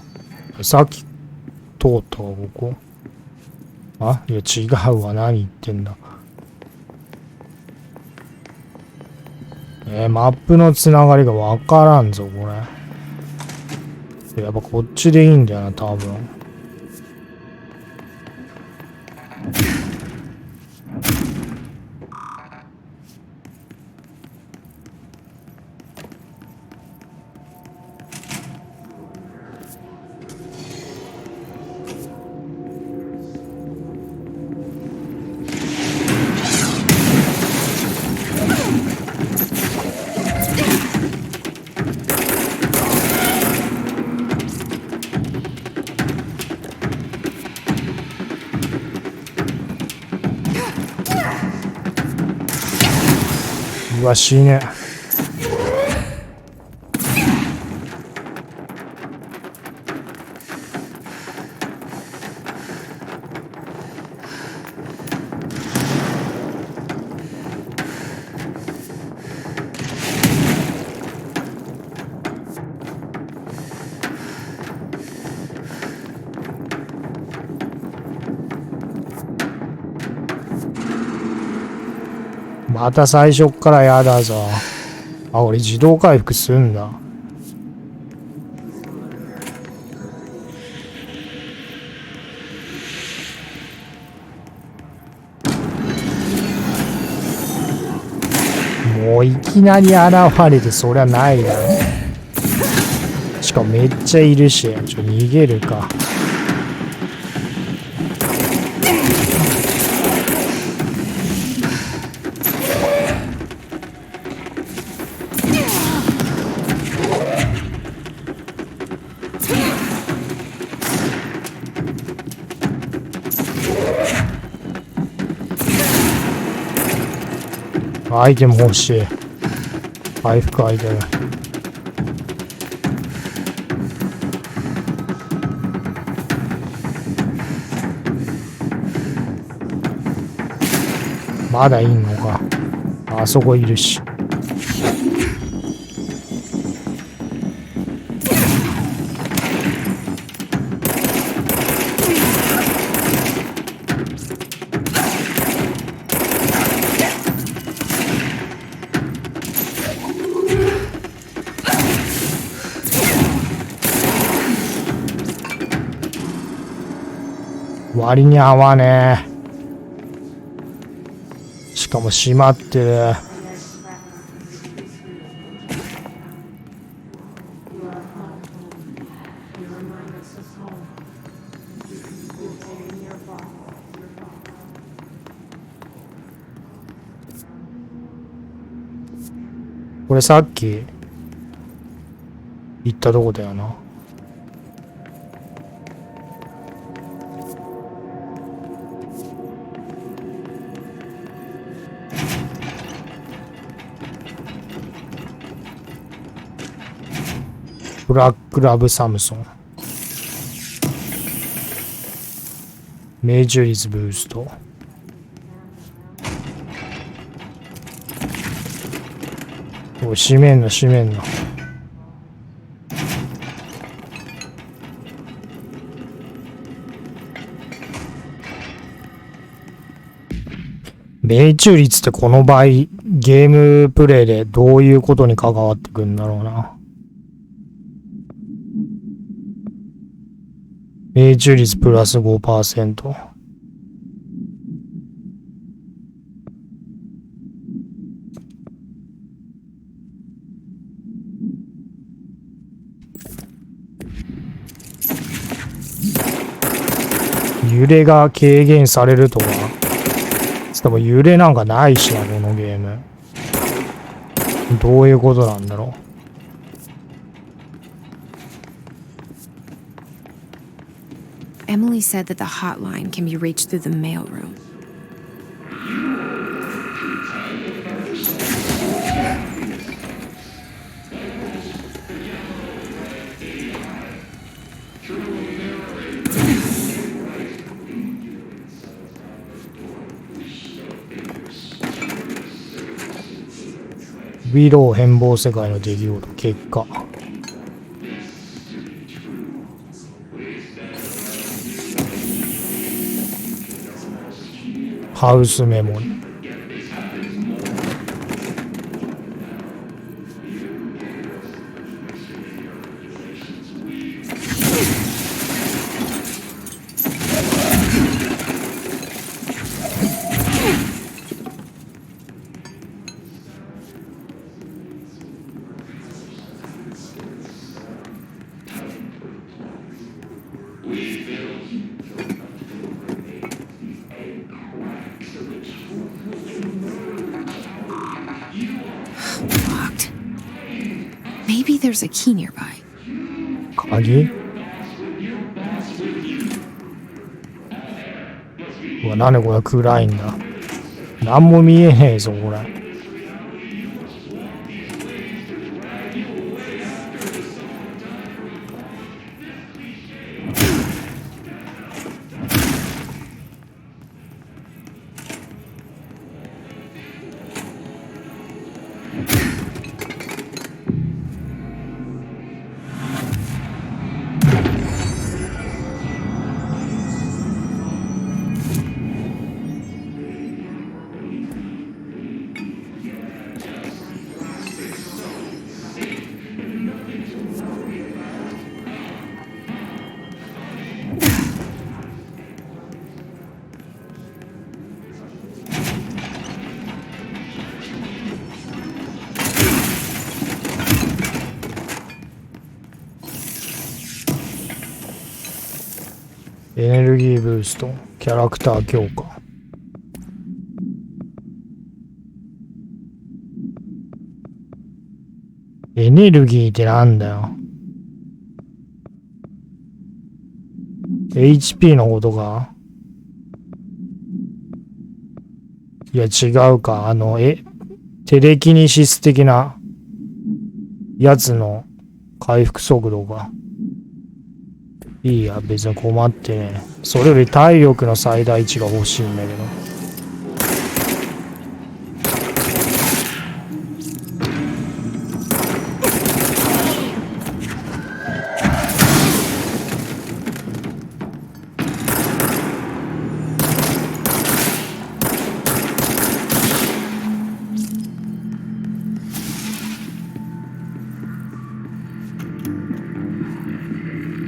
さっき通ったわ、ここ。あ、いや違うわ、何言ってんだ。マップのつながりがわからんぞ、これ。やっぱこっちでいいんだよな、多分。うわ、死ね。また最初っからやだぞ。あ、俺自動回復すんだ。もういきなり現れてそりゃないだろ。しかもめっちゃいるし、逃げるか。アイテム欲しい。回復アイテム。まだいんのか。あそこいるし。割に合わねえ。しかも閉まってる。これさっき行ったとこだよな。ブラックラブサムソン。命中率ブースト。おい、閉めんな閉めんな。命中率ってこの場合ゲームプレイでどういうことに関わってくるんだろうな。命中率プラス 5%。揺れが軽減されるとは。でも揺れなんかないしな、このゲーム。どういうことなんだろう。
Emily said that the hotline can be reached through the mailroom.
Willow 変貌世界の出来事結果。ハウスメモリ。
Maybe there's a key nearby.
鍵？うわ、なんでこれ暗いんだ。なんも見えねえぞ、これ。エネルギーブースト、キャラクター強化。エネルギーってなんだよ。HP のことか。いや違うか。テレキネシス的なやつの回復速度か。いいや、別に困ってね。それより体力の最大値が欲しいんだけど。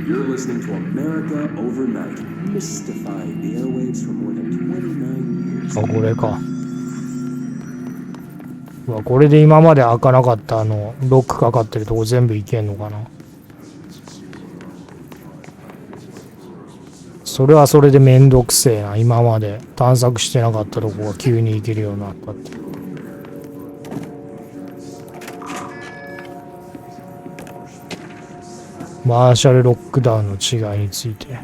You're listening to America Overnight, mystifying the airwaves for more than 29 years.
あ、これか。うわ、これで今まで開かなかったロックかかってるとこ全部いけんのかな。それはそれでめんどくせえな。今まで探索してなかったとこが急に行けるようになったって。マーシャルロックダウンの違いについて。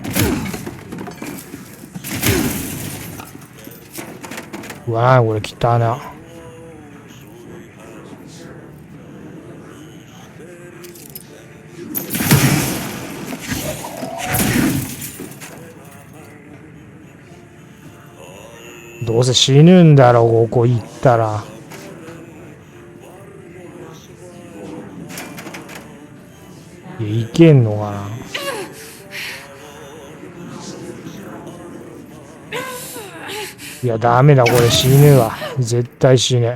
うわー、これ汚な。どうせ死ぬんだろ、ここ行ったら。いけんのかな。いやダメだ、これ死ぬわ。絶対死ぬ。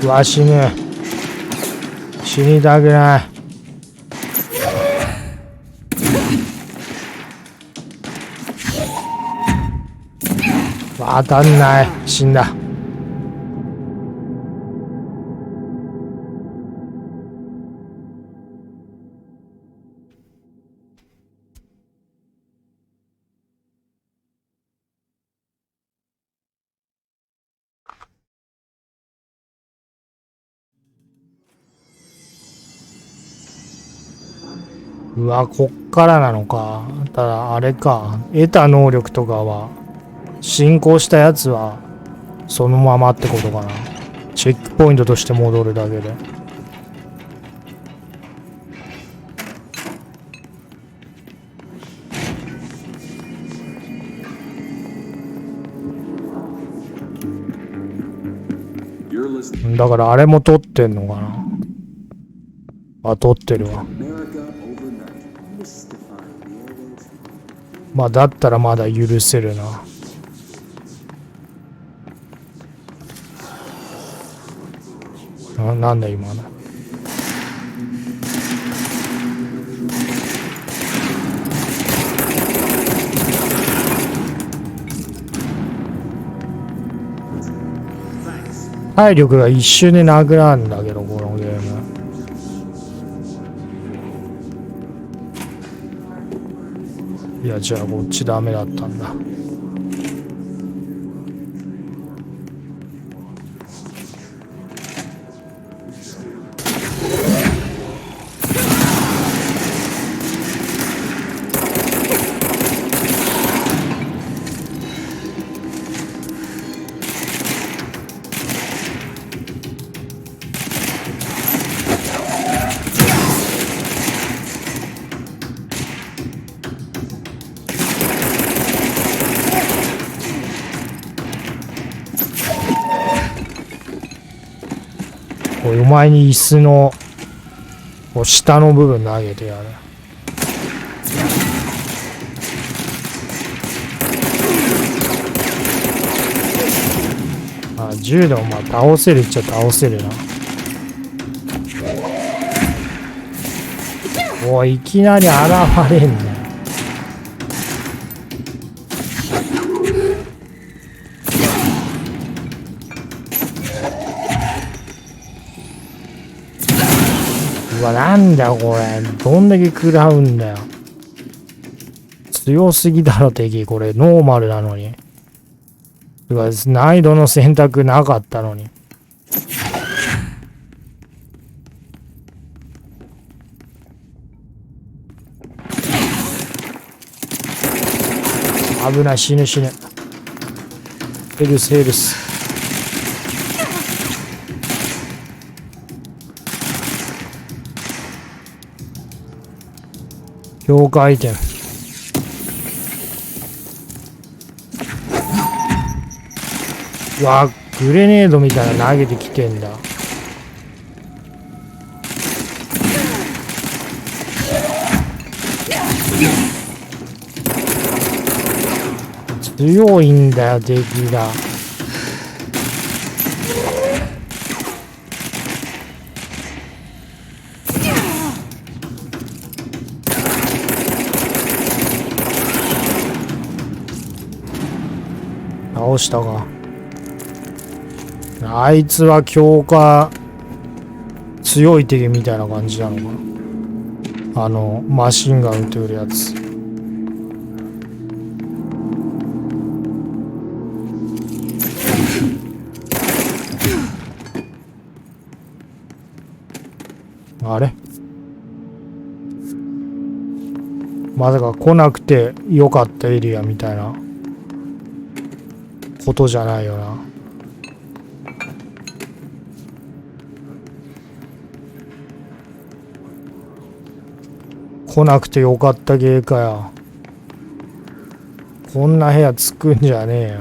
うわ、死ぬ。死にたくない。当たんない。死んだ。うわ、こっからなのか。ただ、あれか。得た能力とかは、進行したやつは、そのままってことかな。チェックポイントとして戻るだけで。だから、あれも取ってんのかな。あ、取ってるわ。まあだったらまだ許せるな。なんだ今の。体力が一瞬でなくなるんだけど、このゲーム。いや、じゃあこっちダメだったんだ。お前に椅子のこう下の部分投げてやる。あ、銃でもまあ倒せるっちゃ倒せるな。おい、いきなり現れんね。うわ、なんだこれ。どんだけ食らうんだよ。強すぎだろ敵。これノーマルなのに。うわ、難易度の選択なかったのに。危ない、死ぬ。ヘルス。強化アイテム。うわ、グレネードみたいなの投げてきてんだ。強いんだよ敵が。倒したか。あいつは強化強い敵みたいな感じなのかな。マシンガン撃ってくるやつ。あれ、まさか来なくてよかったエリアみたいなことじゃないよな。来なくてよかったゲーかよ。こんな部屋つくんじゃね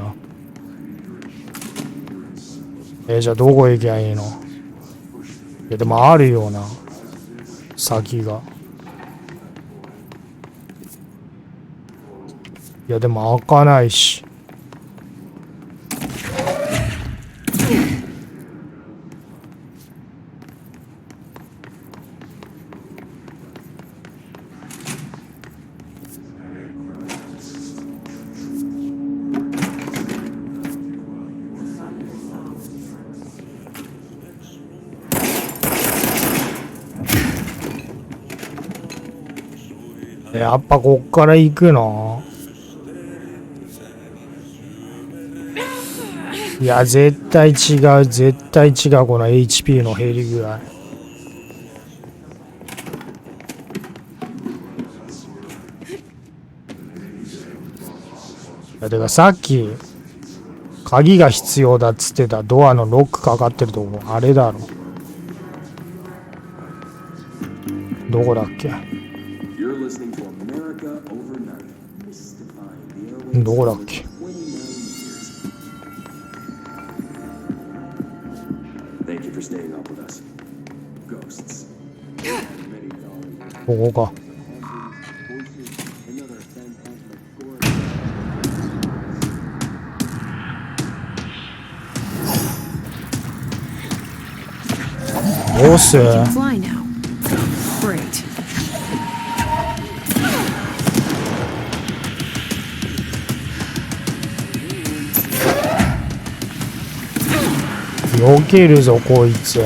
えよ。じゃあどこ行きゃいいの。いやでもあるよな、先が。いやでも開かないし。やっぱこっから行くの？いや絶対違う、この HP の減り具合。いやてかさっき鍵が必要だっつってたドアのロックかかってるとこあれだろ。どこだっけ。どこだっけ。ここか。ボス。避けるぞこいつ。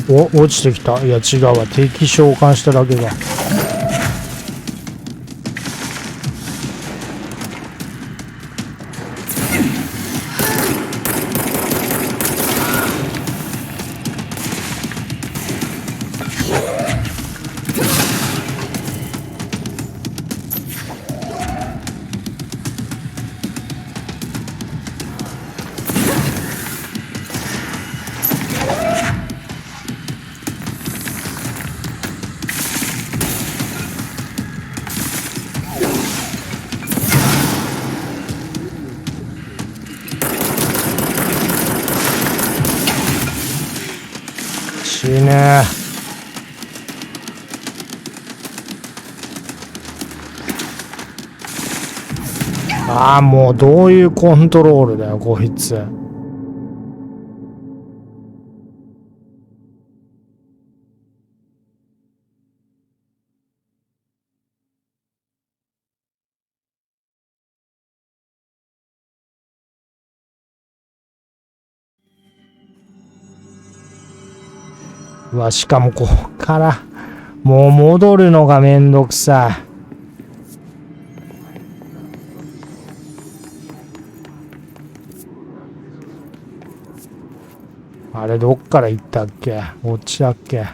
落ちてきた。いや違うわ、敵召喚しただけが。死ね。ああ、もうどういうコントロールだよこいつ。うわ、しかもこっからもう戻るのがめんどくさい。あれどっから行ったっけ？こっちだっけ？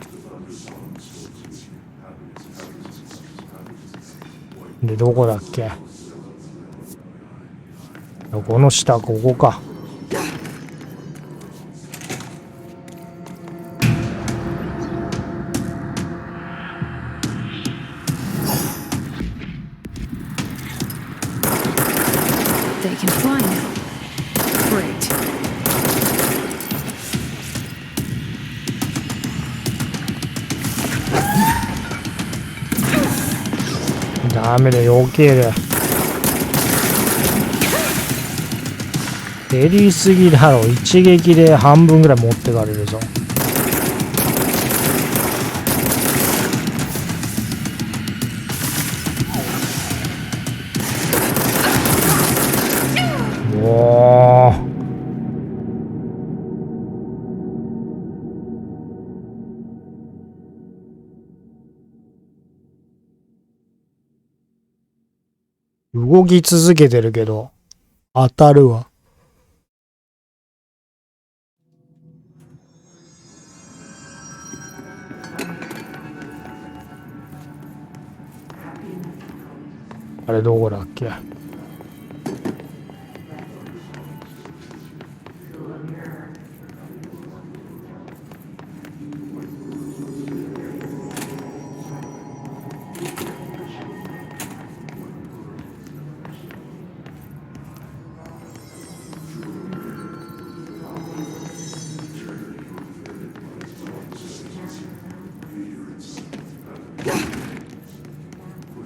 でどこだっけ？この下、ここか。
They can fly now. Great.
ダメだ、避ける。減りすぎだろ。一撃で半分ぐらい持ってかれるぞ。おー。動き続けてるけど当たるわ。あれどこだっけ？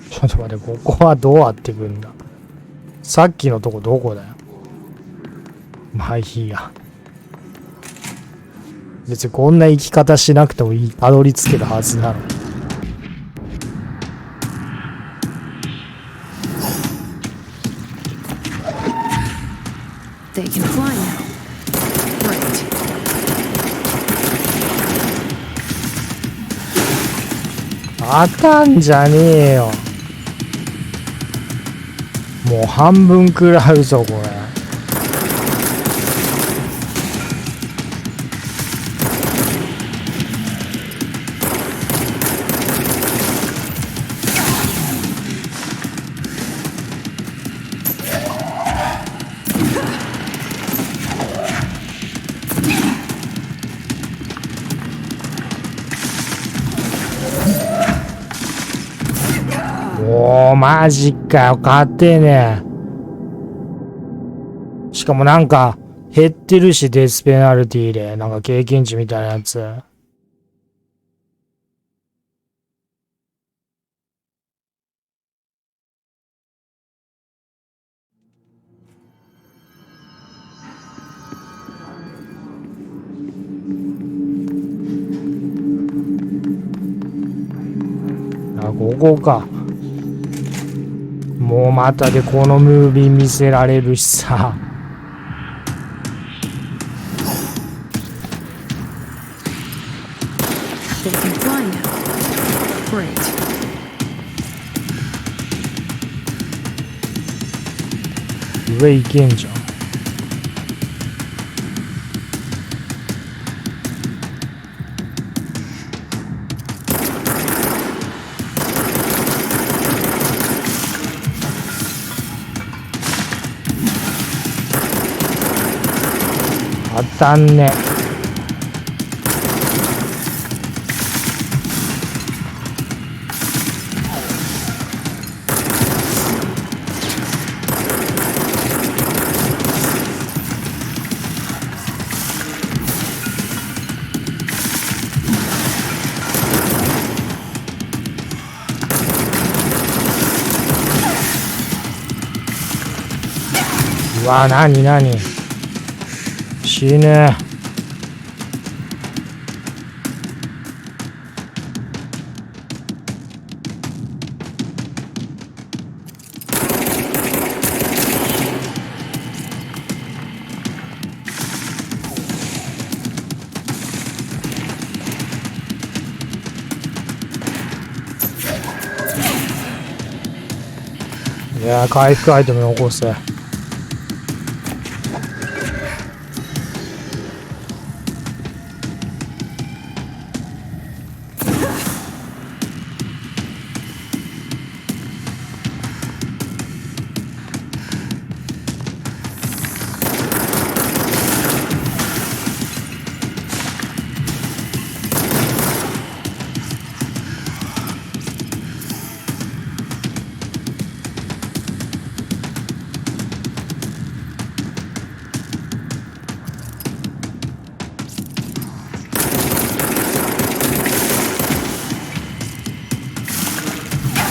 ちょっと待って、ここはどうやっていくんだ？さっきのとこどこだよ。まあいいや。別にこんな生き方しなくてもいい、たどり着けるはずなの。
They can fly now. Great.
当たんじゃねえよ。もう半分食らうぞこれ。おー、マジかよ、勝てねえ。しかもなんか減ってるし、デスペナルティでなんか経験値みたいなやつ。あ、ここか。もうまたでこのムービー見せられるしさ。
they can fly now. Great.
上行けんじゃん。当たんね。うわ、なになに死ぬ。いやー、回復アイテム残せ。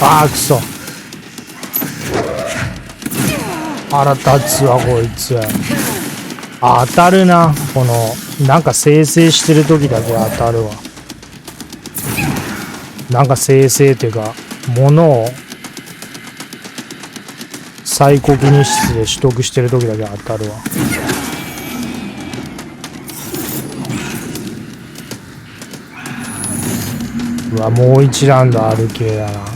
あーくそ。腹立つわこいつ。あ、当たるな。このなんか生成してる時だけ当たるわ。なんか生成っていうか物を最高記入室で取得してる時だけ当たるわ。うわ、もう一ラウンドある系だな。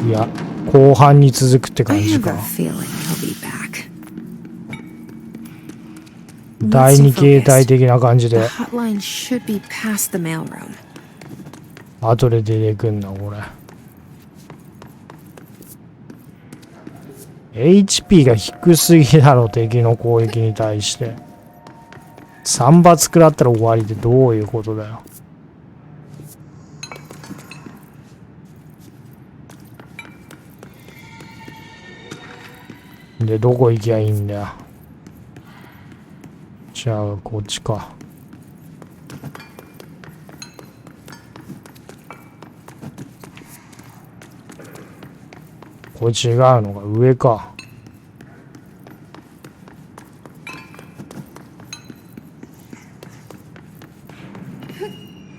いや、後半に続くって感じか。第二形態的な感じで後で出てくんなこれ。 HP が低すぎだろ敵の攻撃に対して。3発食らったら終わりってどういうことだよ。で、どこ行きゃいいんだよ。じゃあ、こっちか。これ違うのか、上か。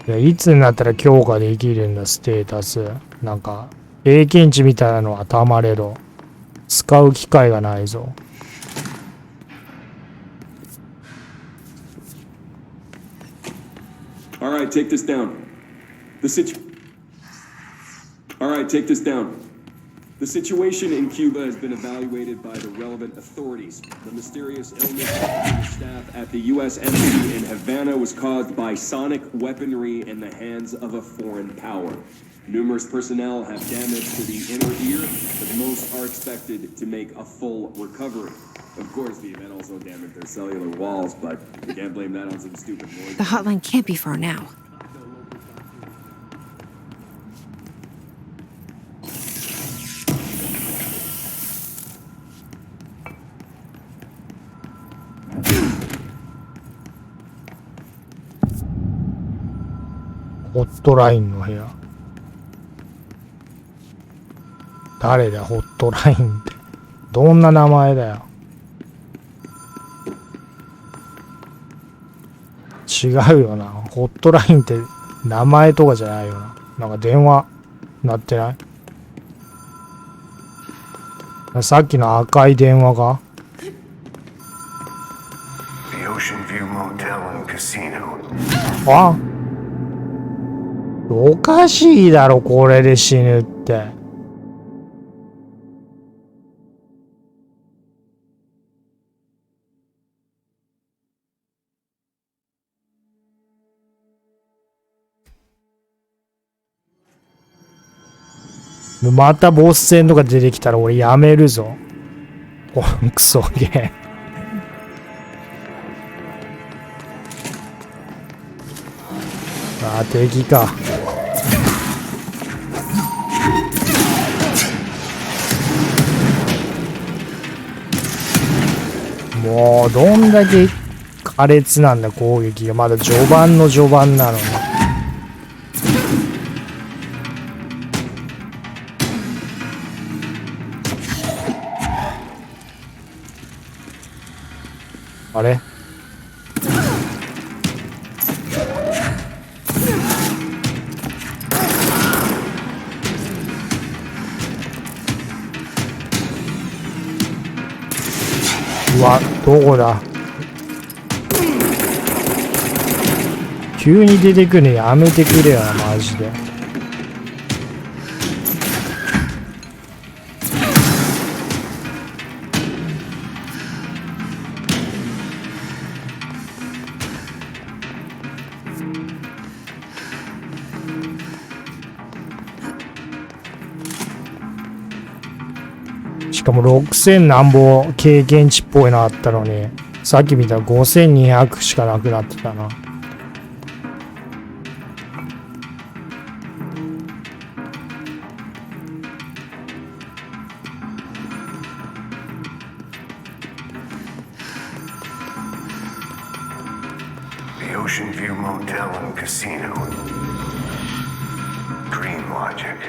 いや、いつになったら強化できるんだ、ステータス。なんか、経験値みたいなのはたまれど。使う機会がないぞ。
All right, take this down. All right, take this down. The situation in Cuba has been evaluated by the relevant authorities. The mysterious illness of the staff at the U.S. Embassy in Havana was caused by sonic weaponry in the hands of a foreign power. Numerous personnel have damage to the inner ear, but most are expected to make a full recovery. Of course, the event also damaged their cellular walls, but you can't blame that on some stupid noise.
The hotline can't be far now.
Hotline の部屋。誰だよ、ホットラインって。どんな名前だよ。違うよな。ホットラインって名前とかじゃないよな。なんか電話鳴ってない？さっきの赤い電話か？
The Ocean View Motel and Casino.
あ？おかしいだろ、これで死ぬって。またボス戦とか出てきたら俺やめるぞ。クソゲー。あ、敵か。もうどんだけ苛烈なんだ攻撃が。まだ序盤の序盤なのに。あれ？うわ、どこだ？急に出てくるのやめてくれよな、マジで。しかも6000なんぼ経験値っぽいのあったのに、さっき見たら5200しかなくなってたな。
The Ocean View Motel and Casino. Dream logic.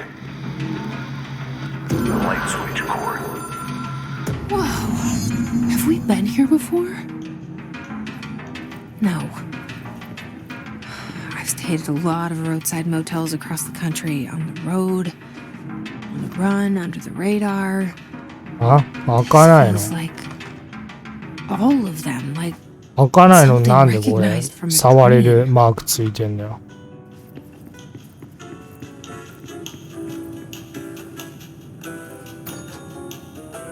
The light switch cord.
Whoa. Have we been here before? No. I've stayed at a lot of roadside motels across the country, on the road, on the run, under the radar.
あ、開かないの。
Feels like all of them, like
開かないのなんでこれ触れるマークついてんだよ。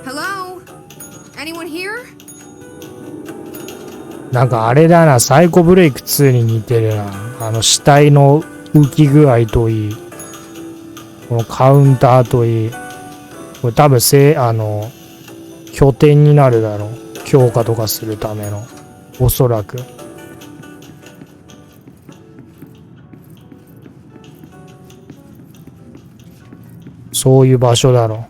Hello? Anyone here?
なんかあれだな、サイコブレイク2に似てるな。死体の浮き具合といい、このカウンターといい、これ多分拠点になるだろう。強化とかするための。おそらく。そういう場所だろう。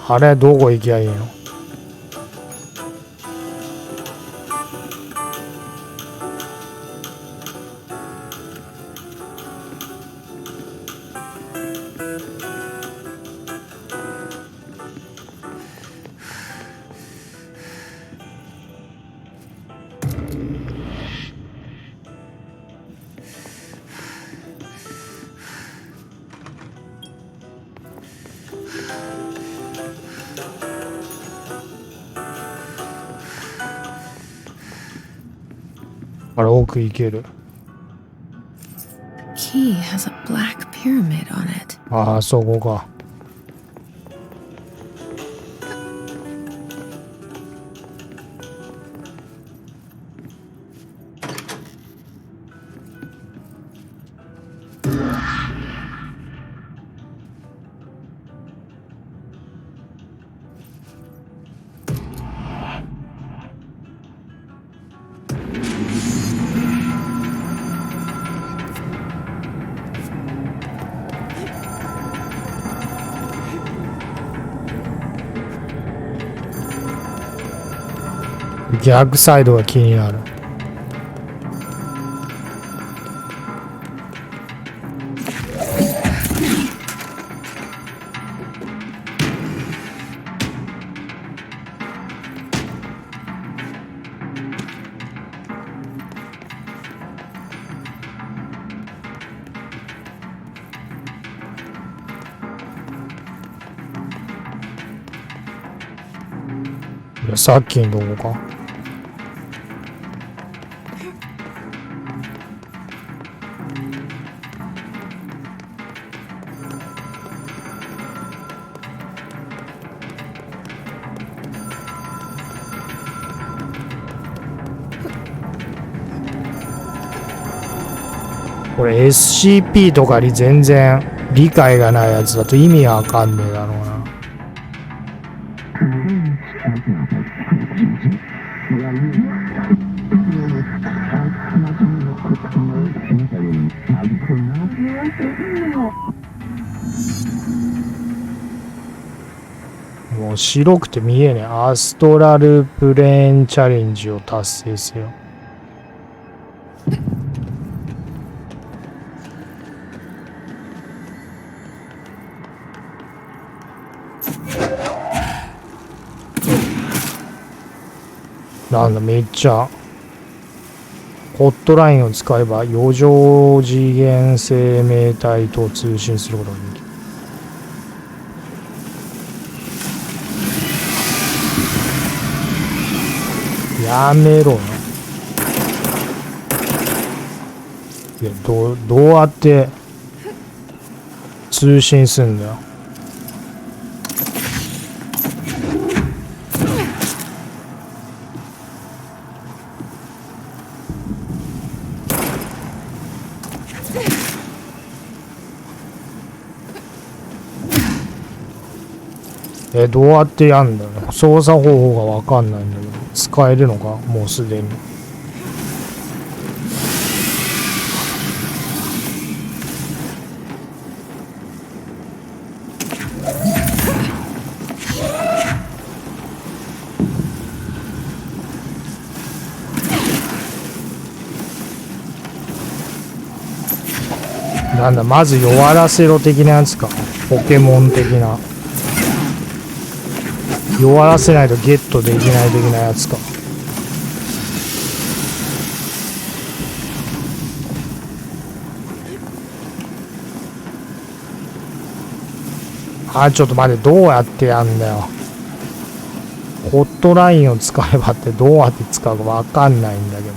あれどこ行きゃいいの？あれ奥行ける。
key has a black pyramid on it.
ああ、そこか。逆サイドが気になる。いや、さっきのどこか。これ SCP とかに全然理解がないやつだと意味わかんねえだろうな。もう白くて見えねえ。アストラルプレーンチャレンジを達成せよ。なんだ、めっちゃホットラインを使えば余剰次元生命体と通信することができる。やめろね。いや、どうやって通信すんだよ。どうやってやんだよ。操作方法がわかんないんだけど。使えるのかもうすでに。なんだ、まず弱らせろ的なやつか。ポケモン的な。弱らせないとゲットできない的なやつか。ちょっと待って、どうやってやんだよ。ホットラインを使えばってどうやって使うかわかんないんだけど。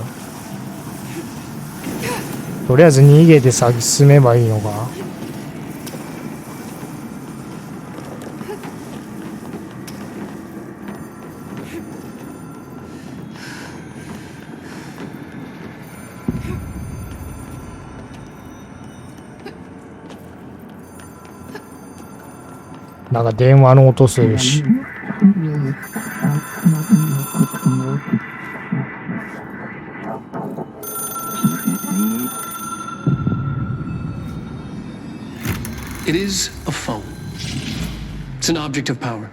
とりあえず逃げて先進めばいいのか。なんか電話の音するし。
It is a phone. It's an object of power.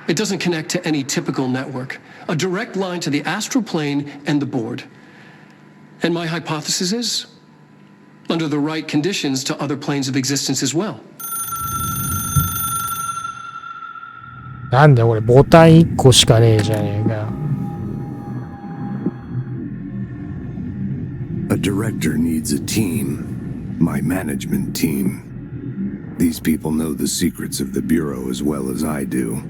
It doesn't connect to any typical network. A direct line to the astral plane and the board. And my hypothesis is, under the right conditions, to other planes of existence as well.
なんだよこれ、ボタン1個しかねえじゃねえかよ。
A director needs a team. My management team. These people know the secrets of the Bureau as well as I do.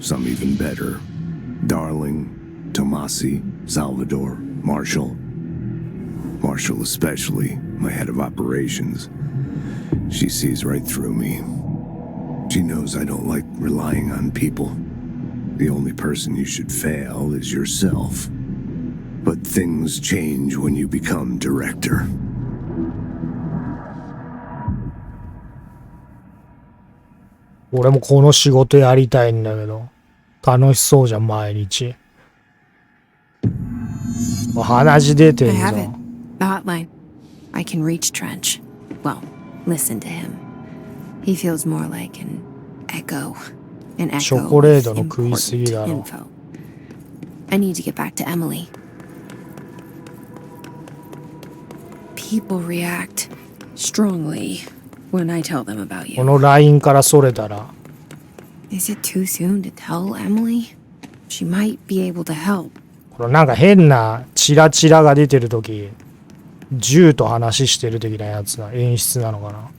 Some even better. Darling, Tomasi, Salvador, Marshall. Marshall especially, my head of operations. She sees right through me. She knows I don't like relying on people. The only person you should fail is yourself. But things change when you become director.
俺もこの仕事やりたいんだけど、楽しそうじゃん、毎日。鼻血出てんぞ。
I have it. The hotline. I can reach Trench. Well, listen to him. He feels more like an echo. An echo
チョコレートの
with
食いすぎだ
important
ろ。
info. I need to get back to Emily. People react strongly when I tell them about
こ
you.
のラインからそれたら。
Is it too soon to tell Emily? She might be able to help.
このなんか変なチラチラが出てるとき、銃と話してる的なやつな演出なのかな。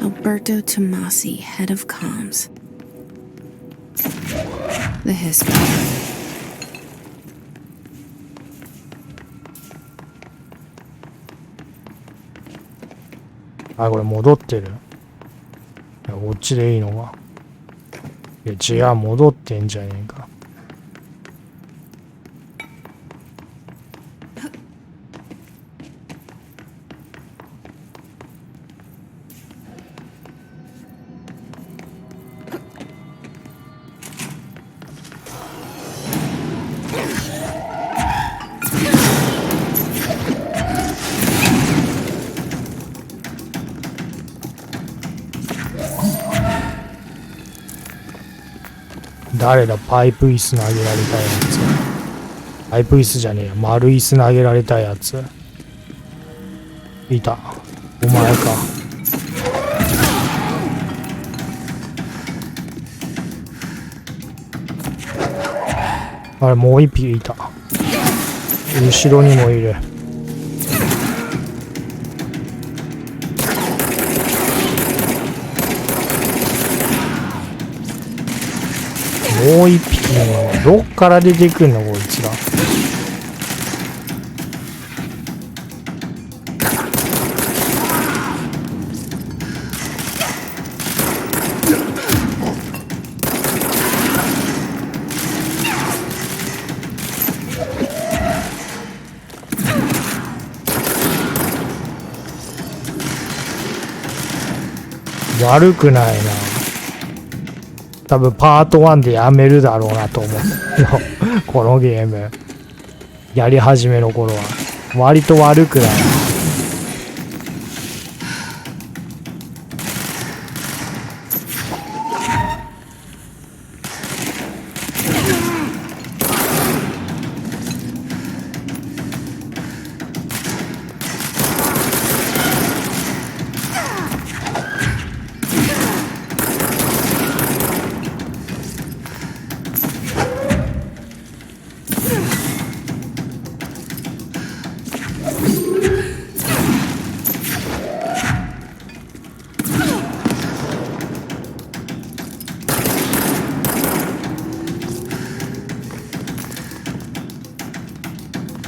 Alberto Tomasi, head of comms. The history.
あ、これ戻ってる。いや、こっちでいいのか。いや、違う、戻ってんじゃねえか。誰だ、パイプ椅子投げられたやつ。パイプ椅子じゃねえや、丸椅子投げられたやつ。いた。お前か。あれ、もう一匹いた。後ろにもいる。もう一匹ね、どっから出てくんのこいつら。悪くないな。多分パート1でやめるだろうなと思うよ。このゲーム。やり始めの頃は。割と悪くない。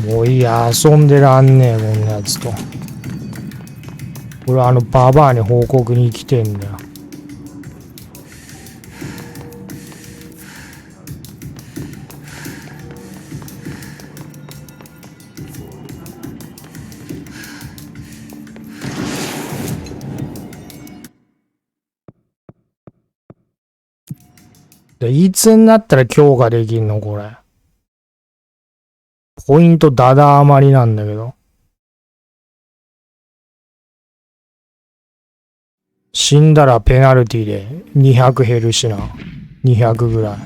もういいや、遊んでらんねえ、こんなやつと。俺はババアに報告に来てんだよ。で、いつになったら強化できんのこれ。ポイントダダ余りなんだけど。死んだらペナルティで200減るしな。200ぐらい。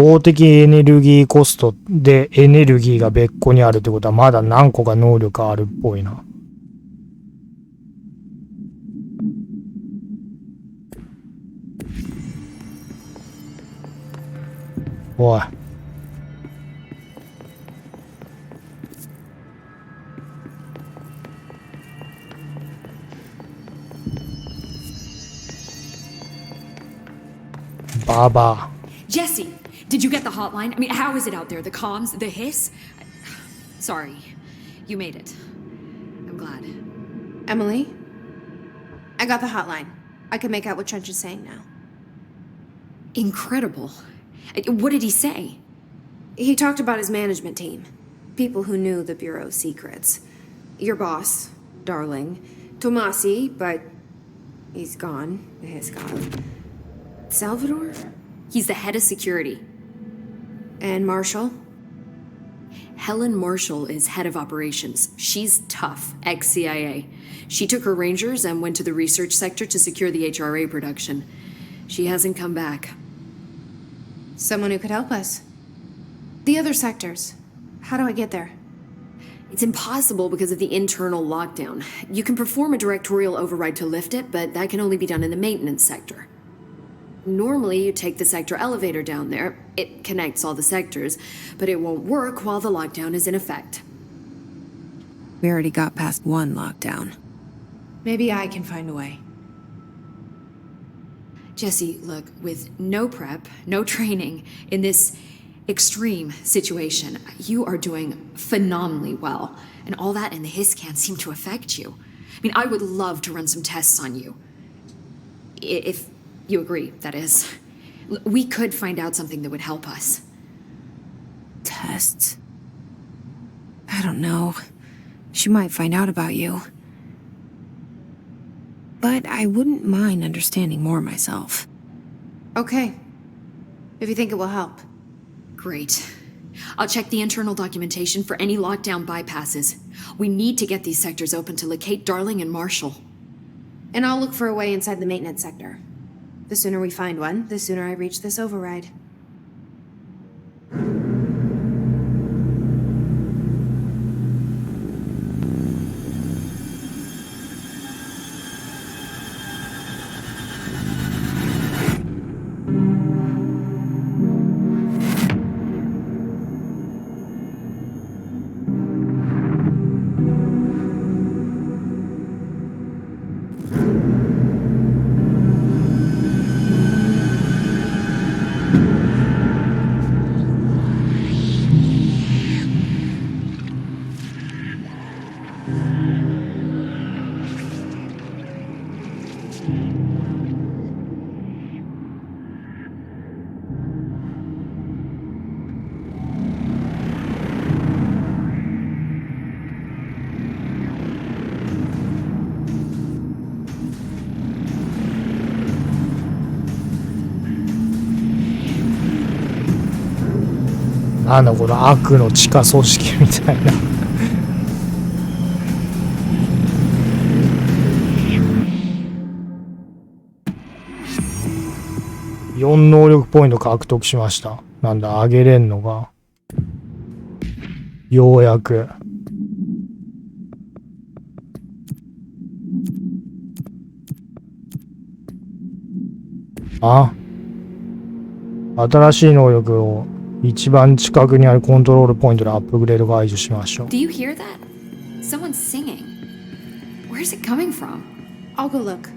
動的エネルギーコストでエネルギーが別個にあるってことはまだ何個か能力あるっぽいな。おい。ババア。
Jesse! Did you get the hotline? I mean, how is it out there? The comms? The hiss? Sorry. You made it. I'm glad.
Emily? I got the hotline. I can make out what Trench is saying now.
Incredible. What did he say?
He talked about his management team. People who knew the Bureau's secrets. Your boss, Darling. Tomasi, but he's gone. The hiss gone. Salvador?
He's the head of security.
And Marshall?
Helen Marshall is head of operations. She's tough, ex-CIA. She took her Rangers and went to the research sector to secure the HRA production. She hasn't come back.
Someone who could help us. The other sectors. How do I get there?
It's impossible because of the internal lockdown. You can perform a directorial override to lift it, but that can only be done in the maintenance sector. Normally, you take the sector elevator down there. It connects all the sectors, but it won't work while the lockdown is in effect.
We already got past one lockdown. Maybe I can find a way.
Jesse, look, with no prep, no training, in this extreme situation, you are doing phenomenally well. And all that and the hiss can't seem to affect you. I mean, I would love to run some tests on you. If you agree, that is. We could find out something that would help us.
Tests? I don't know. She might find out about you. But I wouldn't mind understanding more myself.
Okay. If you think it will help.
Great. I'll check the internal documentation for any lockdown bypasses. We need to get these sectors open to locate Darling and Marshall.
And I'll look for a way inside the maintenance sector. The sooner we find one, the sooner I reach this override.
なんだこの悪の地下組織みたいな4能力ポイント獲得しました。なんだ上げれんのがようやく新しい能力を一番近くにあるコントロールポイントでアップグレード解除しましょう。
Do you hear that? Someone's singing. Where's it coming from?
I'll go look.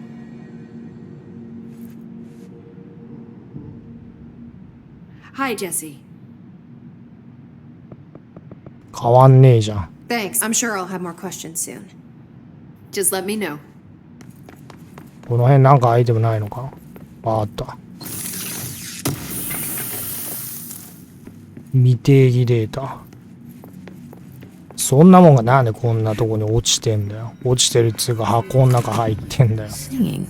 Hi, Jesse.
変わんねえじゃん。
Thanks. I'm sure I'll have more questions soon.
Just let me know.
この辺なんかアイテムないのかな。あった。未定義データ。そんなもんがなんでこんなとこに落ちてんだよ。落ちてるっつうか箱の中入ってんだよ。
Singing.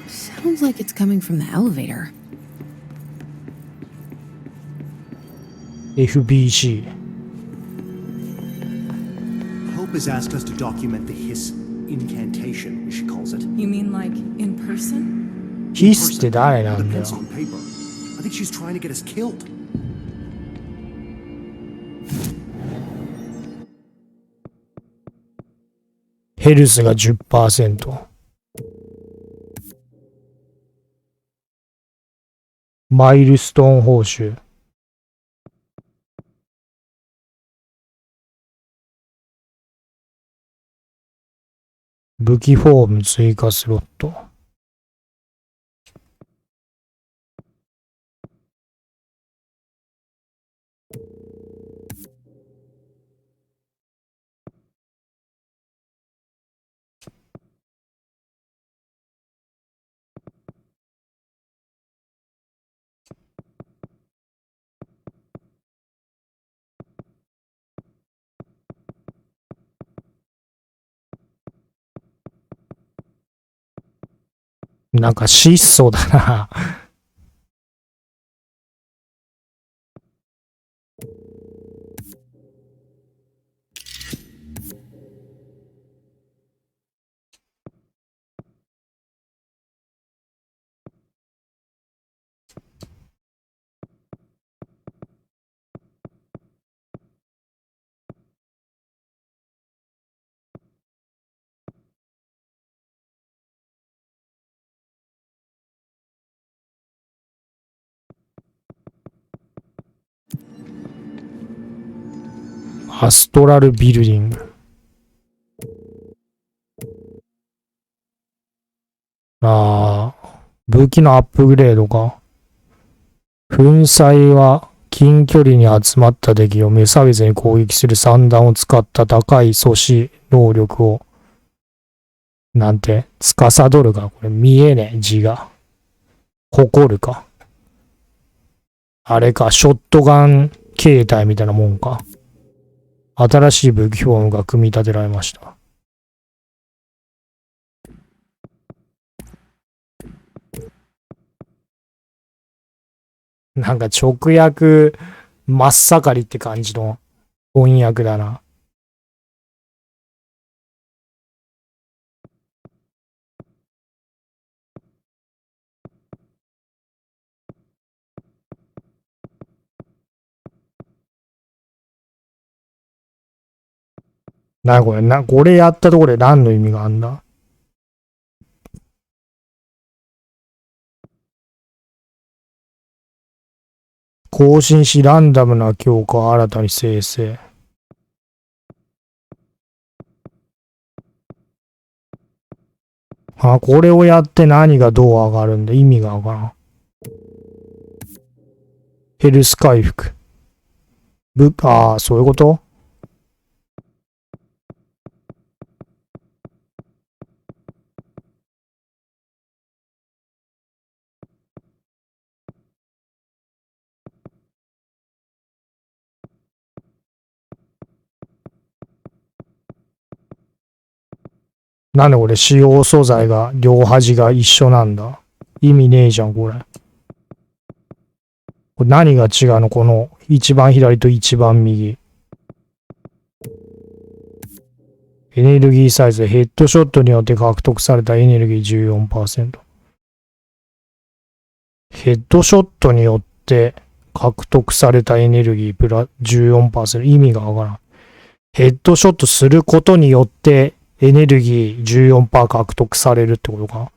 Sounds like it's coming from the elevator.
FBC.
Hope has asked us to document the hiss incantation, she calls it.
You mean like in person?
ヒスって誰なんだよ。
Depends on paper. I think she's trying to get us killed.
ヘルスが 10%。マイルストーン報酬。武器フォーム追加スロット。なんか質素だなアストラルビルディング。武器のアップグレードか。粉砕は近距離に集まった敵を無差別に攻撃する散弾を使った高い阻止能力を、なんて、司るか。これ見えねえ、字が。誇るか。あれか、ショットガン形態みたいなもんか。新しい武器フォームが組み立てられました。なんか直訳真っ盛りって感じの翻訳だな。これやったところで何の意味があんだ？更新しランダムな強化を新たに生成。これをやって何がどう上がるんだ？意味がわからん。ヘルス回復。そういうこと？なんでこれ使用素材が両端が一緒なんだ？意味ねえじゃん、これ。これ何が違うの？この一番左と一番右。エネルギーサイズでヘッドショットによって獲得されたエネルギー 14%。ヘッドショットによって獲得されたエネルギープラ 14%。意味がわからん。ヘッドショットすることによってエネルギー 14% 獲得されるってことか。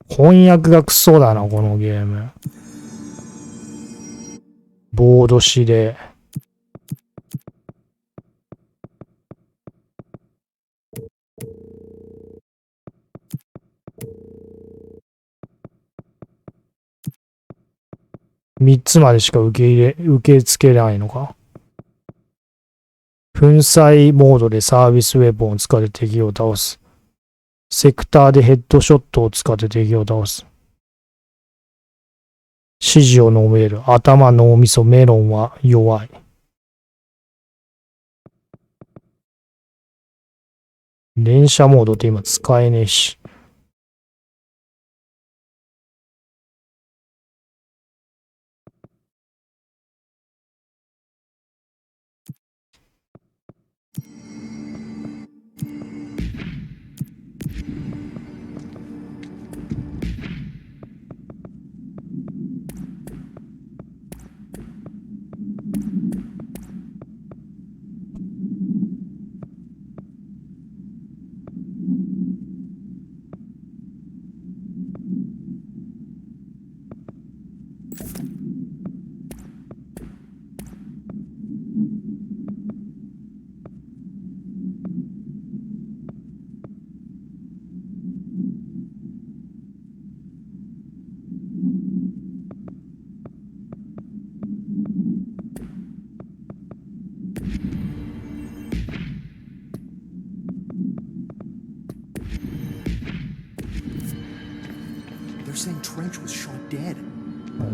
翻訳がクソだな、このゲーム。ボード紙で。3つまでしか受け付けないのか。粉砕モードでサービスウェポンを使って敵を倒す。セクターでヘッドショットを使って敵を倒す。指示を飲める。頭、脳みそ、メロンは弱い。連射モードって今使えねえし。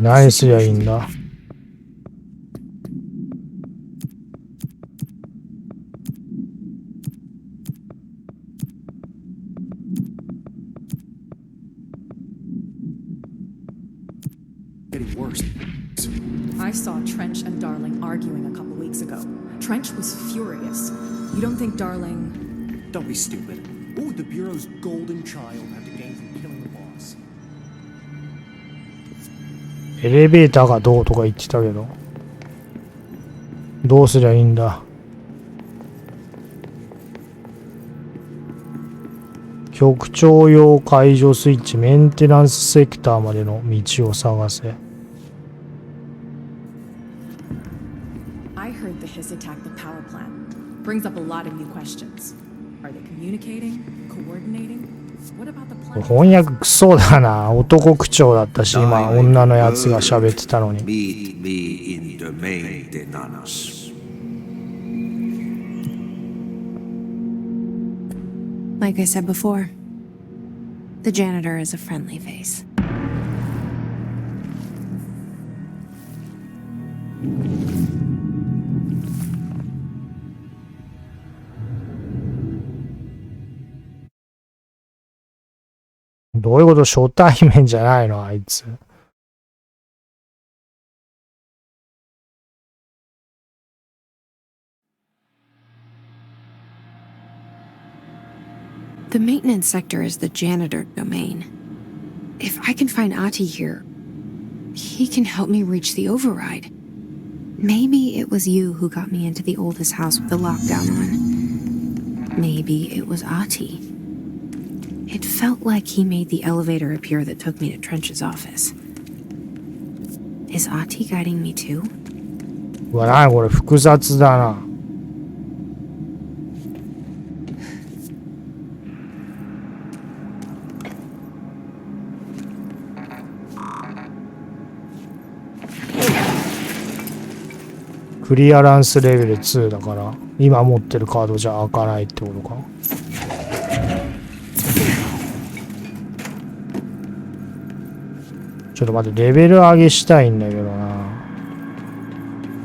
何すりゃいいんだ。
I saw Trench and Darling arguing a couple weeks ago. Trench was furious. You don't think Darling...
Don't be stupid. What would the Bureau's golden child have to gain from killing the boss?
エレベーターがどうとか言ってたけど。どうすりゃいいんだ。局長用解除スイッチ、メンテナンスセクターまでの道を探せ。
I heard the hiss attacked the power plant. Brings up a lot of new questions. Are they communicating? Coordinating? What about the plant?
翻訳クソだな。男口調だったし、今女のやつが喋ってたのに。
Meet me in the maintenance.
Like I said before, the janitor is a friendly face.
「どういうこと？初対面じゃないのあいつ。」
The maintenance sector is the janitor domain. If I can find Ati here, he can help me reach the override. Maybe it was you who got me into the oldest house with the lockdown on. Maybe it was Ati. It felt like he made the elevator appear that took me to Trench's office. Is Ati guiding me too?
うわ、なにこれ複雑だな。クリアランスレベル2だから今持ってるカードじゃ開かないってことか。ちょっと待って、レベル上げしたいんだけどな。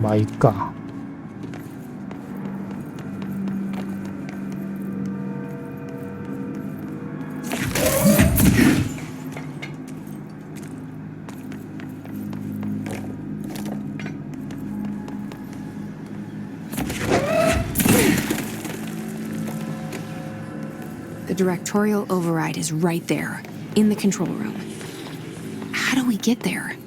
まあいっか。
The directorial override is right there, in the control room. How do we get there?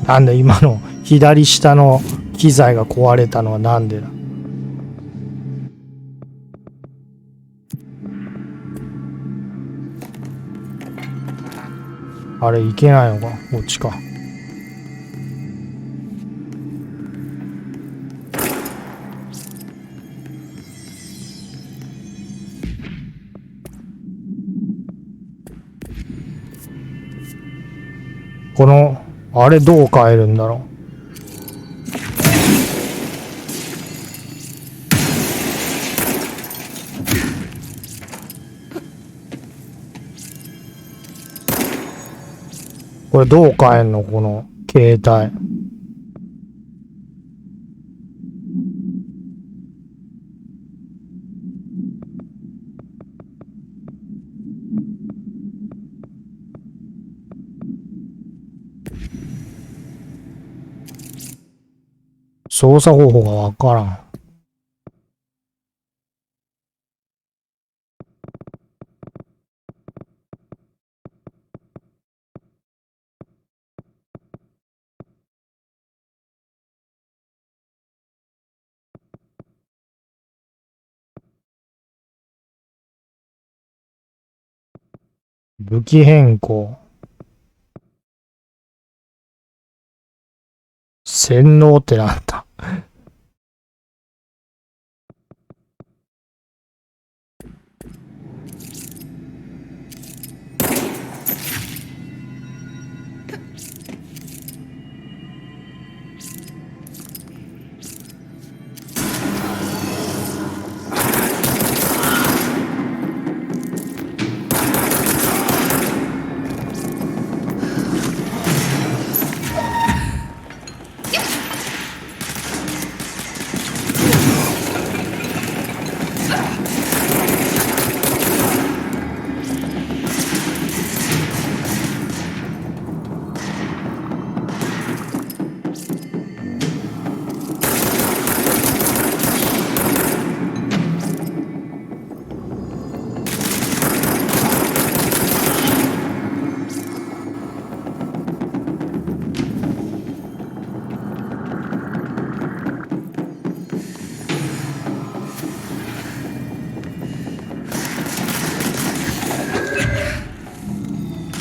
なんで今の左下の機材が壊れたのはなんでだ。あれいけないのか、こっちか。このあれどう変えるんだろう。これどう変えんのこの携帯。操作方法がわからん。武器変更。洗脳ってなんだ。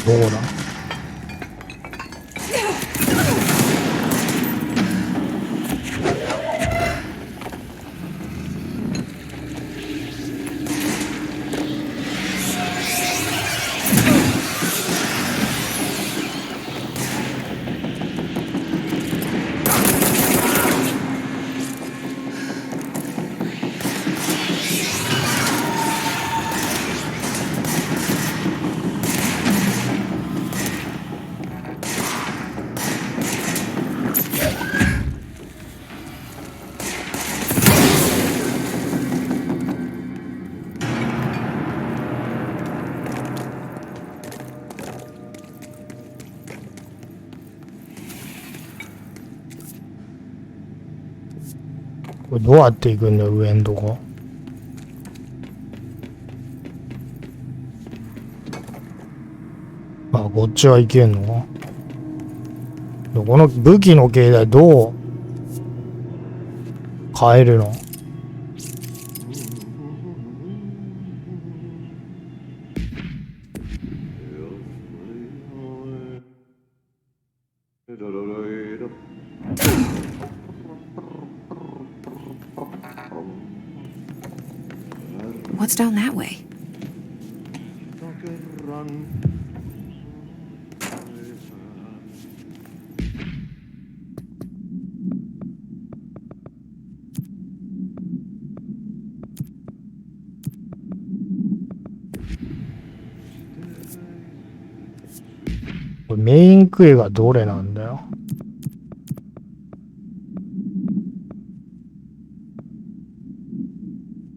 どうだ。これどうやって行くんだよ、上んとこ。あ、こっちは行けんのか。この武器の形態どう変えるの？What's
down that way?
これメインクエがどれなんだよ。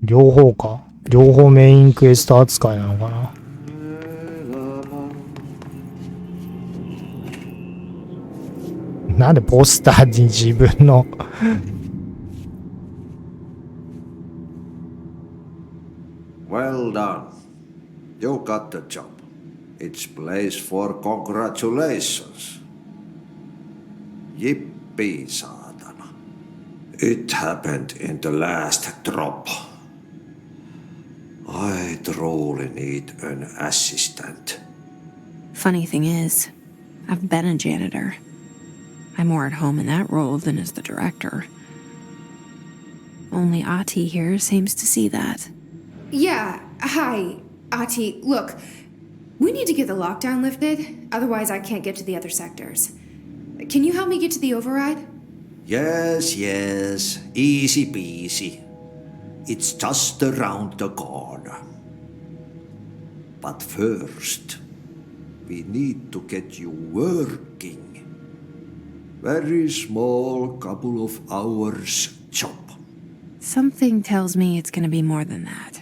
両方か。両方メインクエスト扱いなのかな。なんでポスターに自分の
Well done. You got the job. It's place for congratulations. Yippee, saatana. It happened in the last drop. I truly need an assistant.
Funny thing is, I've been a janitor. I'm more at home in that role than as the director. Only Ati here seems to see that.
Yeah, hi, Ati. Look, we need to get the lockdown lifted, otherwise I can't get to the other sectors. Can you help me get to the override?
Yes, easy peasy. It's just around the corner. But first, we need to get you working. Very small, couple of hours job.
Something tells me it's gonna be more than that.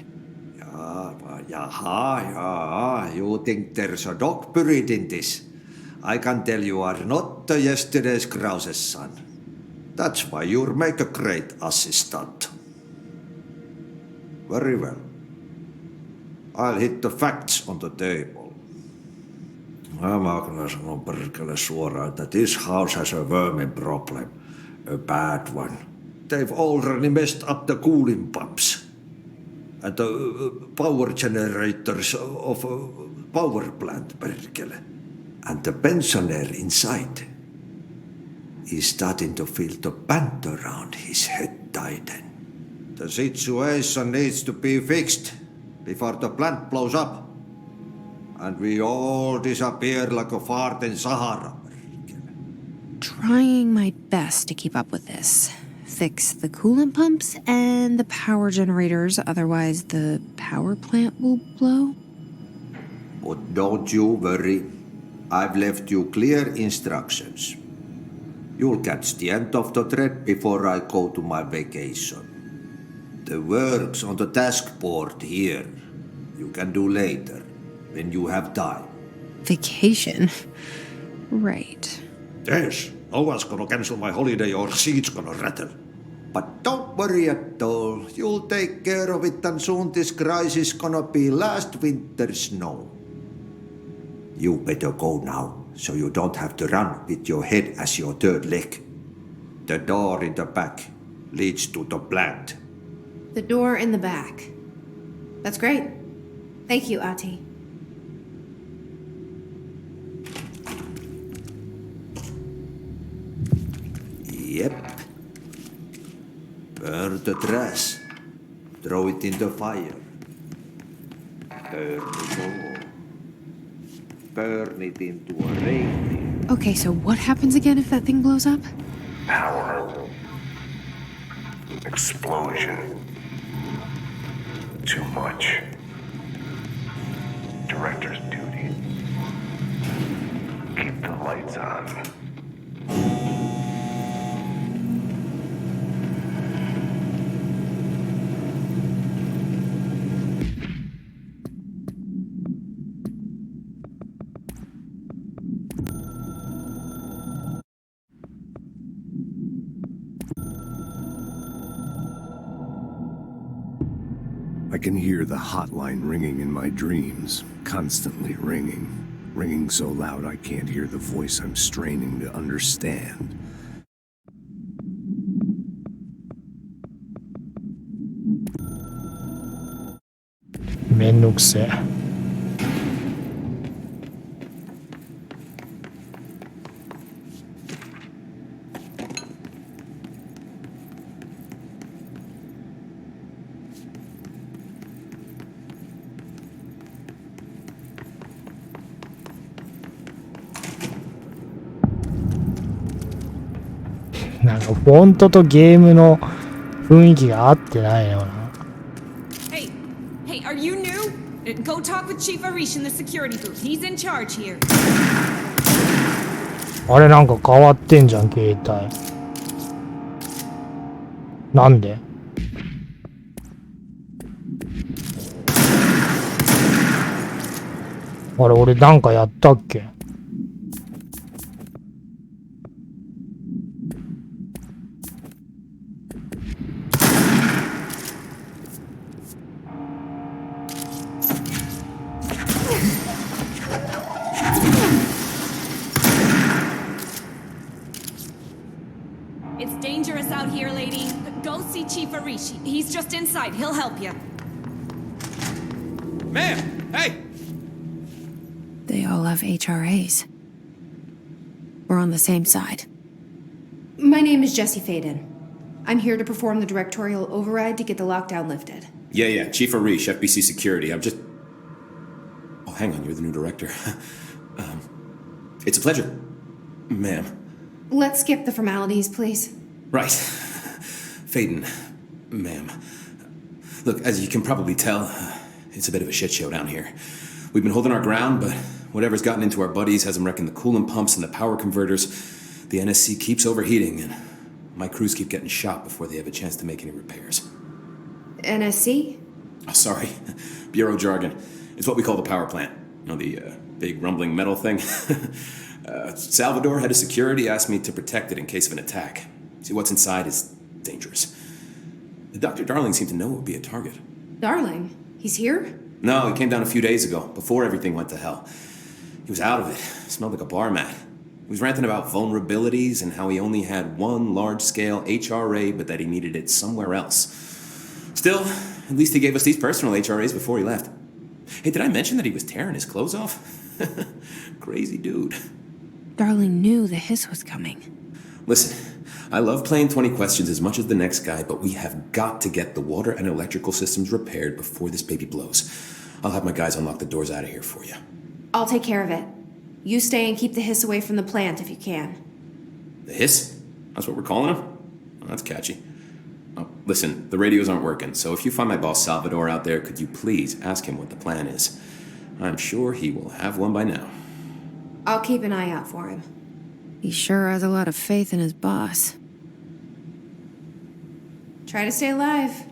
Yeah. You think there's a dog buried in this? I can tell you are not yesterday's Krause's son. That's why you'll make a great assistant. Very well. I'll hit the facts on the table. Mä kyllä sanon perkele suoraan, että this house has a vermin problem. A bad one. They've already messed up the cooling pumps. And the power generators of a power plant, perkele. And the pensioner inside is starting to feel the band around his head tighten. The situation needs to be fixed before the plant blows up. And we all disappear like a fart in Sahara.
Trying my best to keep up with this. Fix the coolant pumps and the power generators, otherwise the power plant will blow.
But don't you worry. I've left you clear instructions. You'll catch the end of the thread before I go to my vacation. The work's on the task board here. You can do later, when you have time.
Vacation? Right.
Yes, no one's gonna cancel my holiday or seat's gonna rattle. But don't worry at all. You'll take care of it and soon this crisis gonna be last winter's snow. You better go now, so you don't have to run with your head as your third leg. The door in the back leads to the plant.
The door in the back. That's great. Thank you, Ati.
Yep. Burn the trash. Throw it in the fire. Burn it all. Burn it into a reindeer.
Okay, so what happens again if that thing blows up?
Power. Explosion. Too much. Director's duty. Keep the lights on. I can hear the hotline ringing in my dreams, constantly ringing. Ringing so loud I can't hear the voice I'm straining to understand.
なんかフォントとゲームの雰囲気が合ってないよな。
Hey, are you new? Go talk with Chief Arish in the security booth. He's in charge here.
あれなんか変わってんじゃん、携帯。なんで？あれ、俺なんかやったっけ？It's
dangerous out here, lady. Go see Chief Arish. He's just inside. He'll help you.
Ma'am! Hey!
They all have HRAs. We're on the same side. My name is Jessie Faden. I'm here to perform the directorial override to get the lockdown lifted.
Yeah, Chief Arish, FBC Security. I'm just... Oh, hang on, you're the new director. It's a pleasure, ma'am.
Let's skip the formalities, please.
Right. Faden, ma'am. Look, as you can probably tell, it's a bit of a shit show down here. We've been holding our ground, but whatever's gotten into our buddies has them wrecking the coolant pumps and the power converters. The NSC keeps overheating, and my crews keep getting shot before they have a chance to make any repairs.
NSC?
Oh, sorry. Bureau jargon. It's what we call the power plant. You know, the big rumbling metal thing? Salvador, head of security, asked me to protect it in case of an attack. See, what's inside is dangerous. Dr. Darling seemed to know it would be a target.
Darling? He's here?
No, he came down a few days ago, before everything went to hell. He was out of it. Smelled like a bar mat. He was ranting about vulnerabilities and how he only had one large-scale HRA, but that he needed it somewhere else. Still, at least he gave us these personal HRAs before he left. Hey, did I mention that he was tearing his clothes off? Crazy dude.
Darling knew the hiss was coming.
Listen, I love playing 20 questions as much as the next guy, but we have got to get the water and electrical systems repaired before this baby blows. I'll have my guys unlock the doors out of here for you.
I'll take care of it. You stay and keep the hiss away from the plant if you can.
The hiss? That's what we're calling him? Oh, that's catchy. Oh, listen, the radios aren't working, so if you find my boss Salvador out there, could you please ask him what the plan is? I'm sure he will have one by now.
I'll keep an eye out for him.
He sure has a lot of faith in his boss.
Try to stay alive.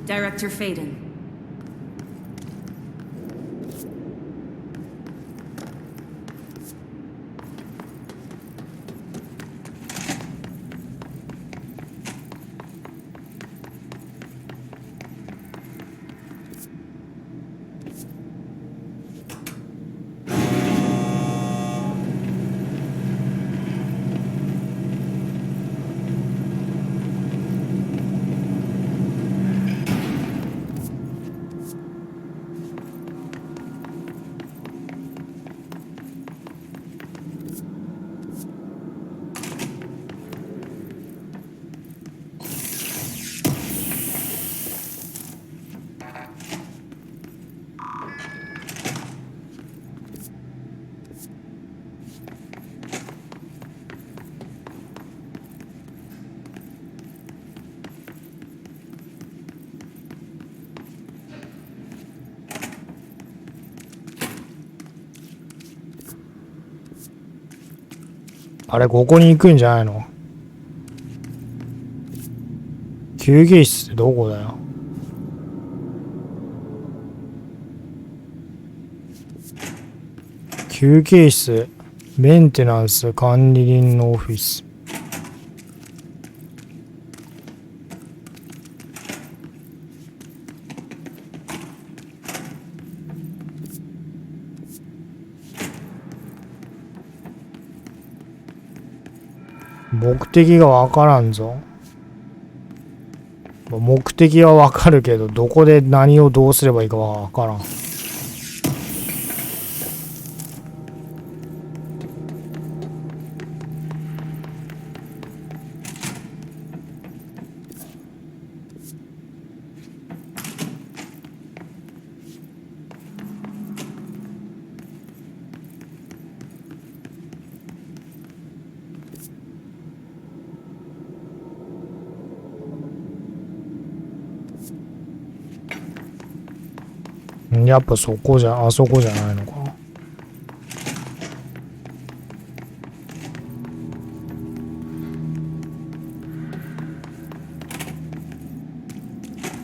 Director Faden.
あれ、ここに行くんじゃないの？休憩室ってどこだよ？休憩室、メンテナンス管理人のオフィス。目的がわからんぞ。目的はわかるけど、どこで何をどうすればいいかはわからん。やっぱそこじゃ、あそこじゃないのかな。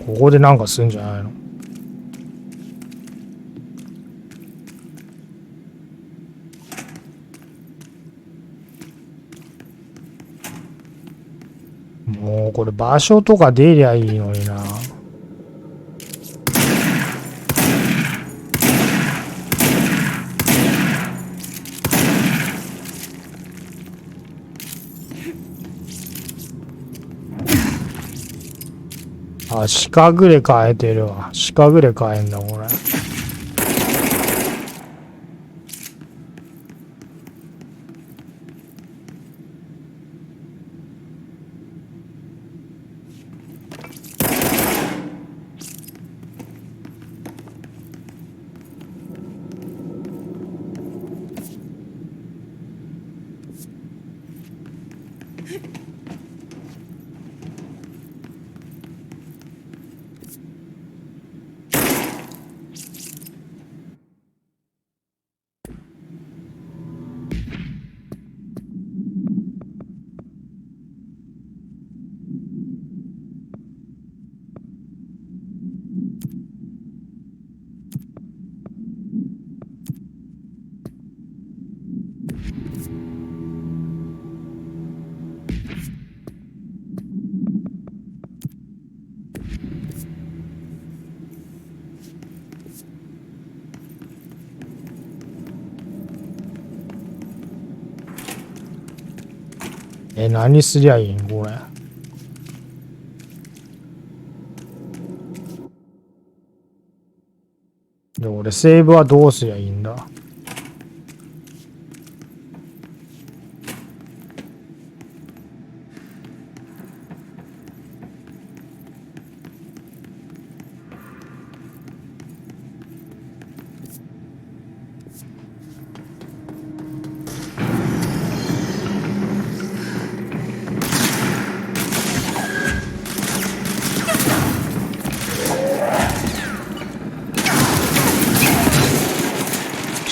ここでなんかすんじゃないの？もうこれ場所とか出りゃいいのにな。あ、四角で変えてるわ。四角で変えんだ、これ。何すりゃいいんこれ。で、俺セーブはどうすりゃいいんだ。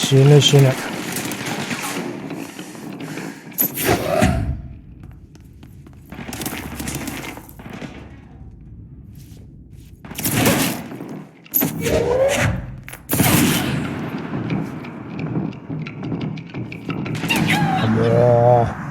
死ぬ死ぬ。もう。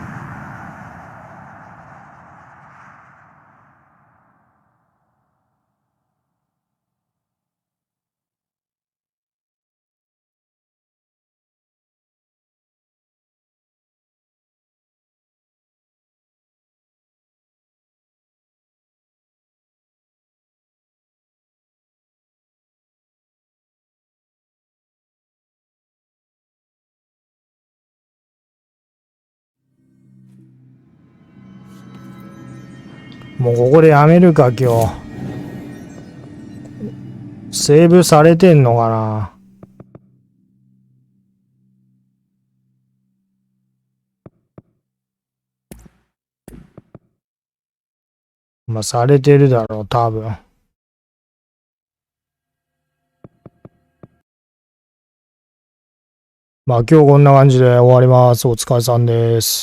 もうここでやめるか今日。セーブされてんのかな。まあされてるだろう多分。まあ今日こんな感じで終わります。お疲れさんです。